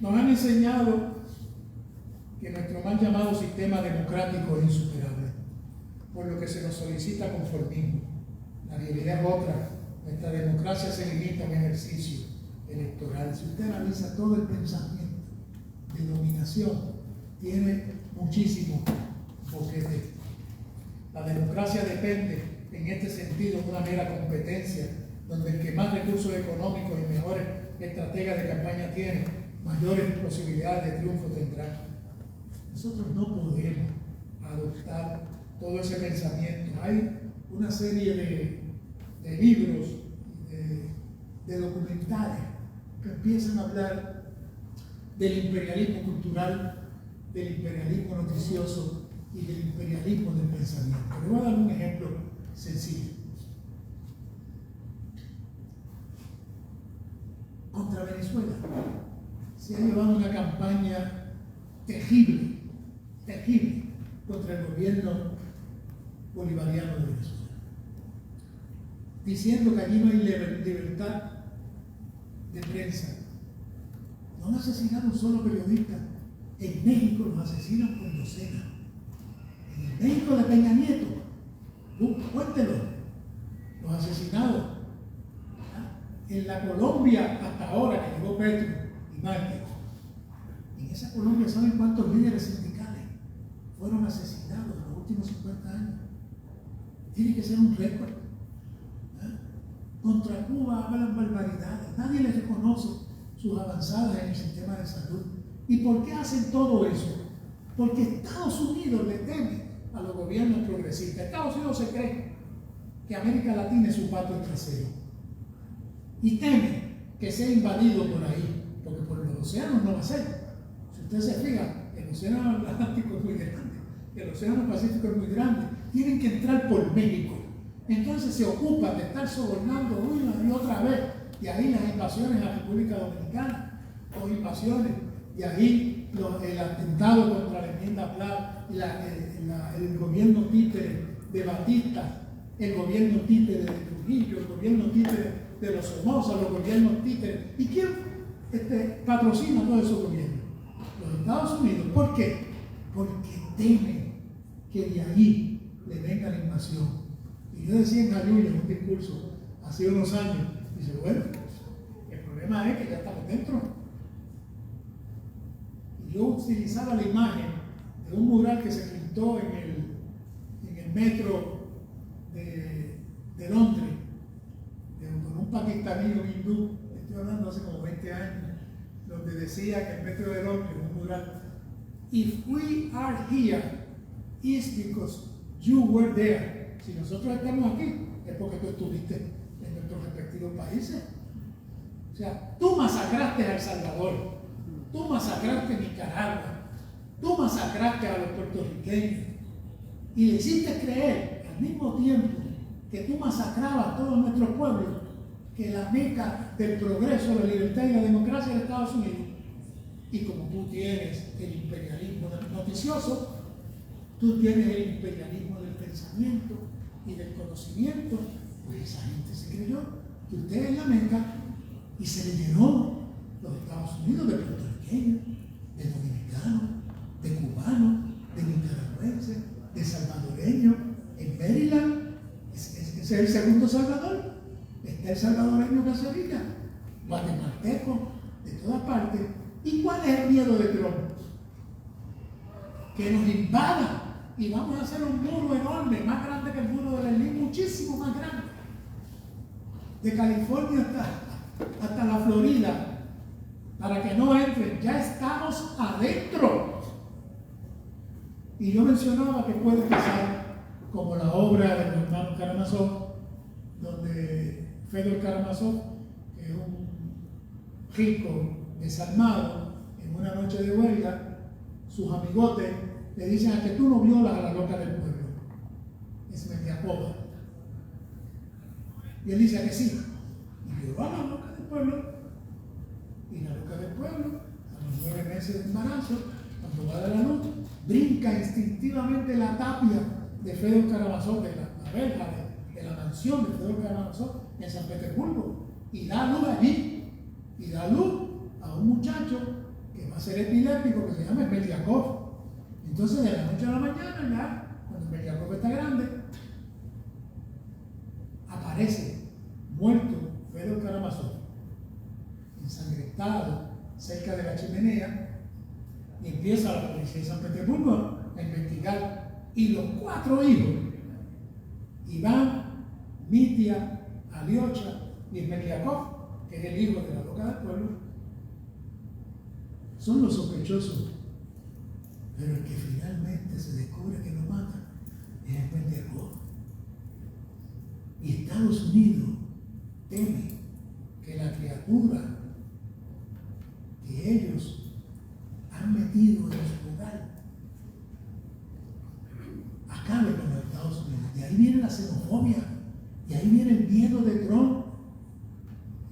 Nos han enseñado que nuestro mal llamado sistema democrático es insuperable, por lo que se nos solicita conformismo. La realidad es otra. Nuestra democracia se limita a un ejercicio electoral. Si usted analiza todo el pensamiento de dominación, tiene muchísimos boquetes. La democracia depende, en este sentido, de una mera competencia, donde el que más recursos económicos y mejores estrategias de campaña tiene, mayores posibilidades de triunfo tendrá. Nosotros no podemos adoptar todo ese pensamiento. Hay una serie de libros, de documentales que empiezan a hablar del imperialismo cultural, del imperialismo noticioso y del imperialismo del pensamiento. Le voy a dar un ejemplo sencillo. Contra Venezuela se ha llevado una campaña terrible contra el gobierno bolivariano de Venezuela, diciendo que allí no hay libertad de prensa. No han asesinado a un solo periodista. En México los asesinan por docenas. En el México de Peña Nieto, cuéntelo, los asesinados. En la Colombia, hasta ahora que llegó Petro y Márquez, en esa Colombia, ¿saben cuántos líderes sindicales fueron asesinados en los últimos 50 años? Tiene que ser un récord. Contra Cuba hablan barbaridades. Nadie les reconoce sus avanzadas en el sistema de salud. ¿Y por qué hacen todo eso? Porque Estados Unidos le teme a los gobiernos progresistas. Estados Unidos se cree que América Latina es su patio trasero. Y teme que sea invadido por ahí, porque por los océanos no va a ser. Si usted se fija, el océano Atlántico es muy grande, el océano Pacífico es muy grande, tienen que entrar por México. Entonces se ocupan de estar sobornando una y otra vez, y ahí las invasiones a la República Dominicana, o invasiones, y ahí el atentado contra la enmienda Plat, el gobierno títere de Batista, el gobierno títere de Trujillo, el gobierno títere de los Somoza, los gobiernos títeres. ¿Y quién patrocina todos esos gobiernos? Los Estados Unidos. ¿Por qué? Porque temen que de ahí le venga la invasión. Y yo decía en Jayuya, en un discurso hace unos años, dice, bueno, el problema es que ya estamos dentro. Y yo utilizaba la imagen de un mural que se pintó en el metro de Londres, con un pakistaní o hindú, estoy hablando hace como 20 años, donde decía que el metro de Londres, un mural, if we are here, it's because you were there. Si nosotros estamos aquí, es porque tú estuviste en nuestros respectivos países. O sea, tú masacraste a El Salvador, tú masacraste a Nicaragua, tú masacraste a los puertorriqueños y le hiciste creer al mismo tiempo que tú masacrabas a todos nuestros pueblos, que la meca del progreso, la libertad y la democracia de Estados Unidos. Y como tú tienes el imperialismo noticioso, tú tienes el imperialismo del pensamiento y del conocimiento, pues esa gente se creyó que usted es la Meca y se le llenó los Estados Unidos de puertorriqueños, de dominicanos, de cubanos, de nicaragüenses, de salvadoreños. En Maryland, ese es el segundo Salvador. Está el salvadoreño Cacerilla, guatemalteco, de todas partes. ¿Y cuál es el miedo de Trump? Que nos invada y vamos a hacer un muro enorme, más grande que el muro de Berlín, muchísimo más grande. De California hasta la Florida, para que no entren. Ya estamos adentro. Y yo mencionaba que puede pasar como la obra de mi hermano Karamazov, donde Fedor Karamazov, que es un rico desalmado, en una noche de huelga, sus amigotes le dicen a que tú no violas a la loca del pueblo. Es Mediapova. Y él dice a que sí. Y violó a la loca del pueblo. Y la loca del pueblo, a los 9 meses de embarazo, cuando va a dar la luz, brinca instintivamente la tapia de Fedor Karamazov, de la verja de la mansión de Fedor Karamazov en San Petersburgo, y da luz allí. Y da luz a un muchacho que va a ser epiléptico, que se llama Smedyakov. Entonces, de la noche a la mañana, ya, cuando Smedyakov está grande, aparece muerto Fedor Karamazov, ensangrentado cerca de la chimenea, y empieza la policía de San Petersburgo a investigar. Y los 4 hijos, Iván, Mitya, Alyosha y Smedyakov, que es el hijo de la loca del pueblo, son los sospechosos. Pero el que finalmente se descubre que lo mata es Smedyakov. Y Estados Unidos teme que la criatura que ellos han metido en su hogar acabe con los Estados Unidos. De ahí viene la xenofobia, de ahí viene el miedo de Trump,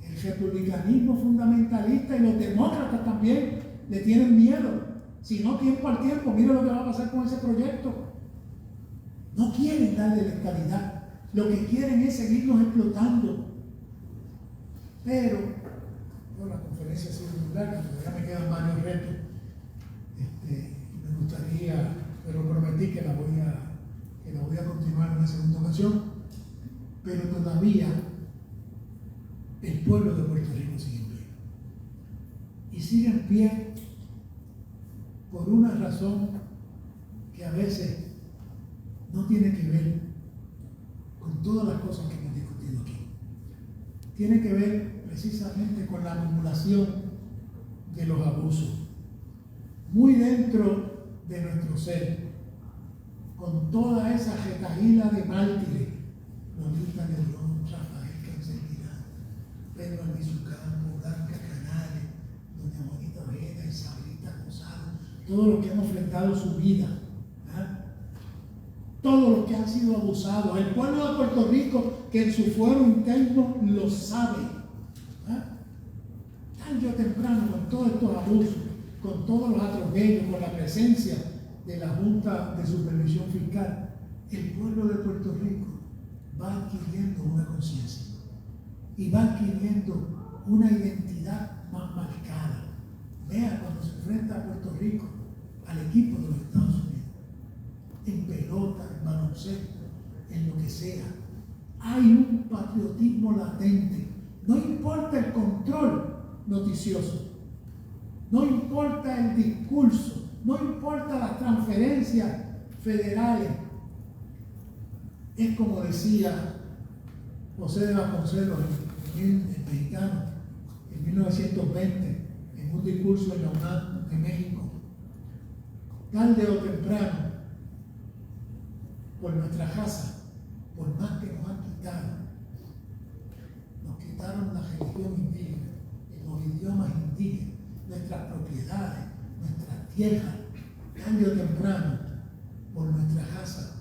el republicanismo fundamentalista, y los demócratas también le tienen miedo. Si no, tiempo al tiempo, mira lo que va a pasar con ese proyecto. No quieren darle la estabilidad, lo que quieren es seguirnos explotando. Pero, bueno, la conferencia ha sido muy larga, todavía me quedan varios retos. Me gustaría, pero prometí que la voy a continuar en una segunda ocasión. Pero todavía el pueblo de Puerto Rico sigue en pie. Y sigue en pie por una razón que a veces no tiene que ver con todas las cosas que hemos discutido aquí. Tiene que ver precisamente con la acumulación de los abusos. Muy dentro de nuestro ser, con toda esa retaíla de mártires, Lolita Lebrón, Rafael Cancelina, Pedro Albizu Campo, Blanca Canales, doña Juanita Ojeda, Isabelita Rosado, todos los que han enfrentado su vida, todos los que han sido abusados, el pueblo de Puerto Rico que en su fuero interno lo sabe. Tarde o temprano, con todos estos abusos, con todos los atropellos, con la presencia de la Junta de Supervisión Fiscal, el pueblo de Puerto Rico va adquiriendo una conciencia y va adquiriendo una identidad más marcada. Vea cuando se enfrenta a Puerto Rico al equipo de los Estados Unidos, en pelota, en baloncesto, en lo que sea, hay un patriotismo latente. No importa el control noticioso, no importa el discurso, no importa las transferencias federales. Es como decía José de Vasconcelos, el mexicano, en 1920, en un discurso en la UNAM de México: tarde o temprano, por nuestra raza, por más que nos han quitado, nos quitaron la religión indígena, los idiomas indígenas, nuestras propiedades, nuestras tierras. Tarde o temprano, por nuestra raza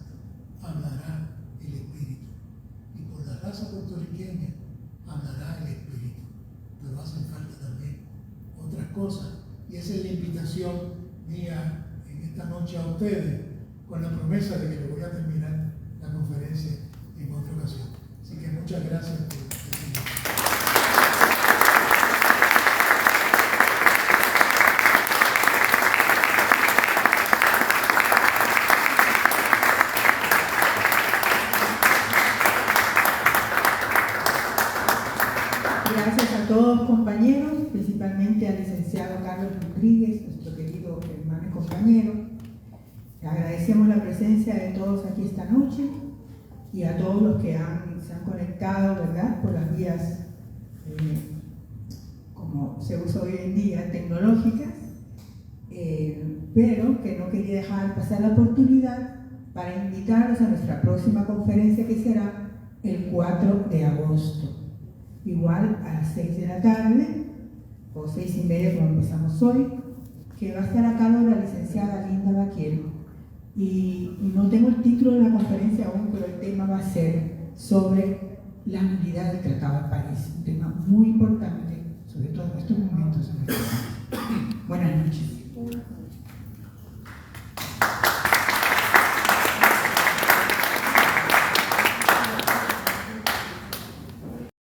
hablará el espíritu, y por la raza puertorriqueña hablará el espíritu. Pero hacen falta también otras cosas, y Y esa es la invitación mía en esta noche a ustedes, con la promesa de que le voy a terminar la conferencia en otra ocasión. Así que muchas gracias por estar. Gracias a todos compañeros, principalmente al licenciado Carlos Rodríguez, nuestro querido hermano y compañero. Le agradecemos la presencia de todos aquí esta noche y a todos los que se han conectado, ¿verdad?, por las vías, como se usa hoy en día, tecnológicas, pero que no quería dejar pasar la oportunidad para invitarlos a nuestra próxima conferencia, que será el 4 de agosto. Igual a las 6 de la tarde, o 6:30 como empezamos hoy, que va a estar a cargo de la licenciada Linda Vaquero. Y no tengo el título de la conferencia aún, pero el tema va a ser sobre la nulidad del Tratado de París, un tema muy importante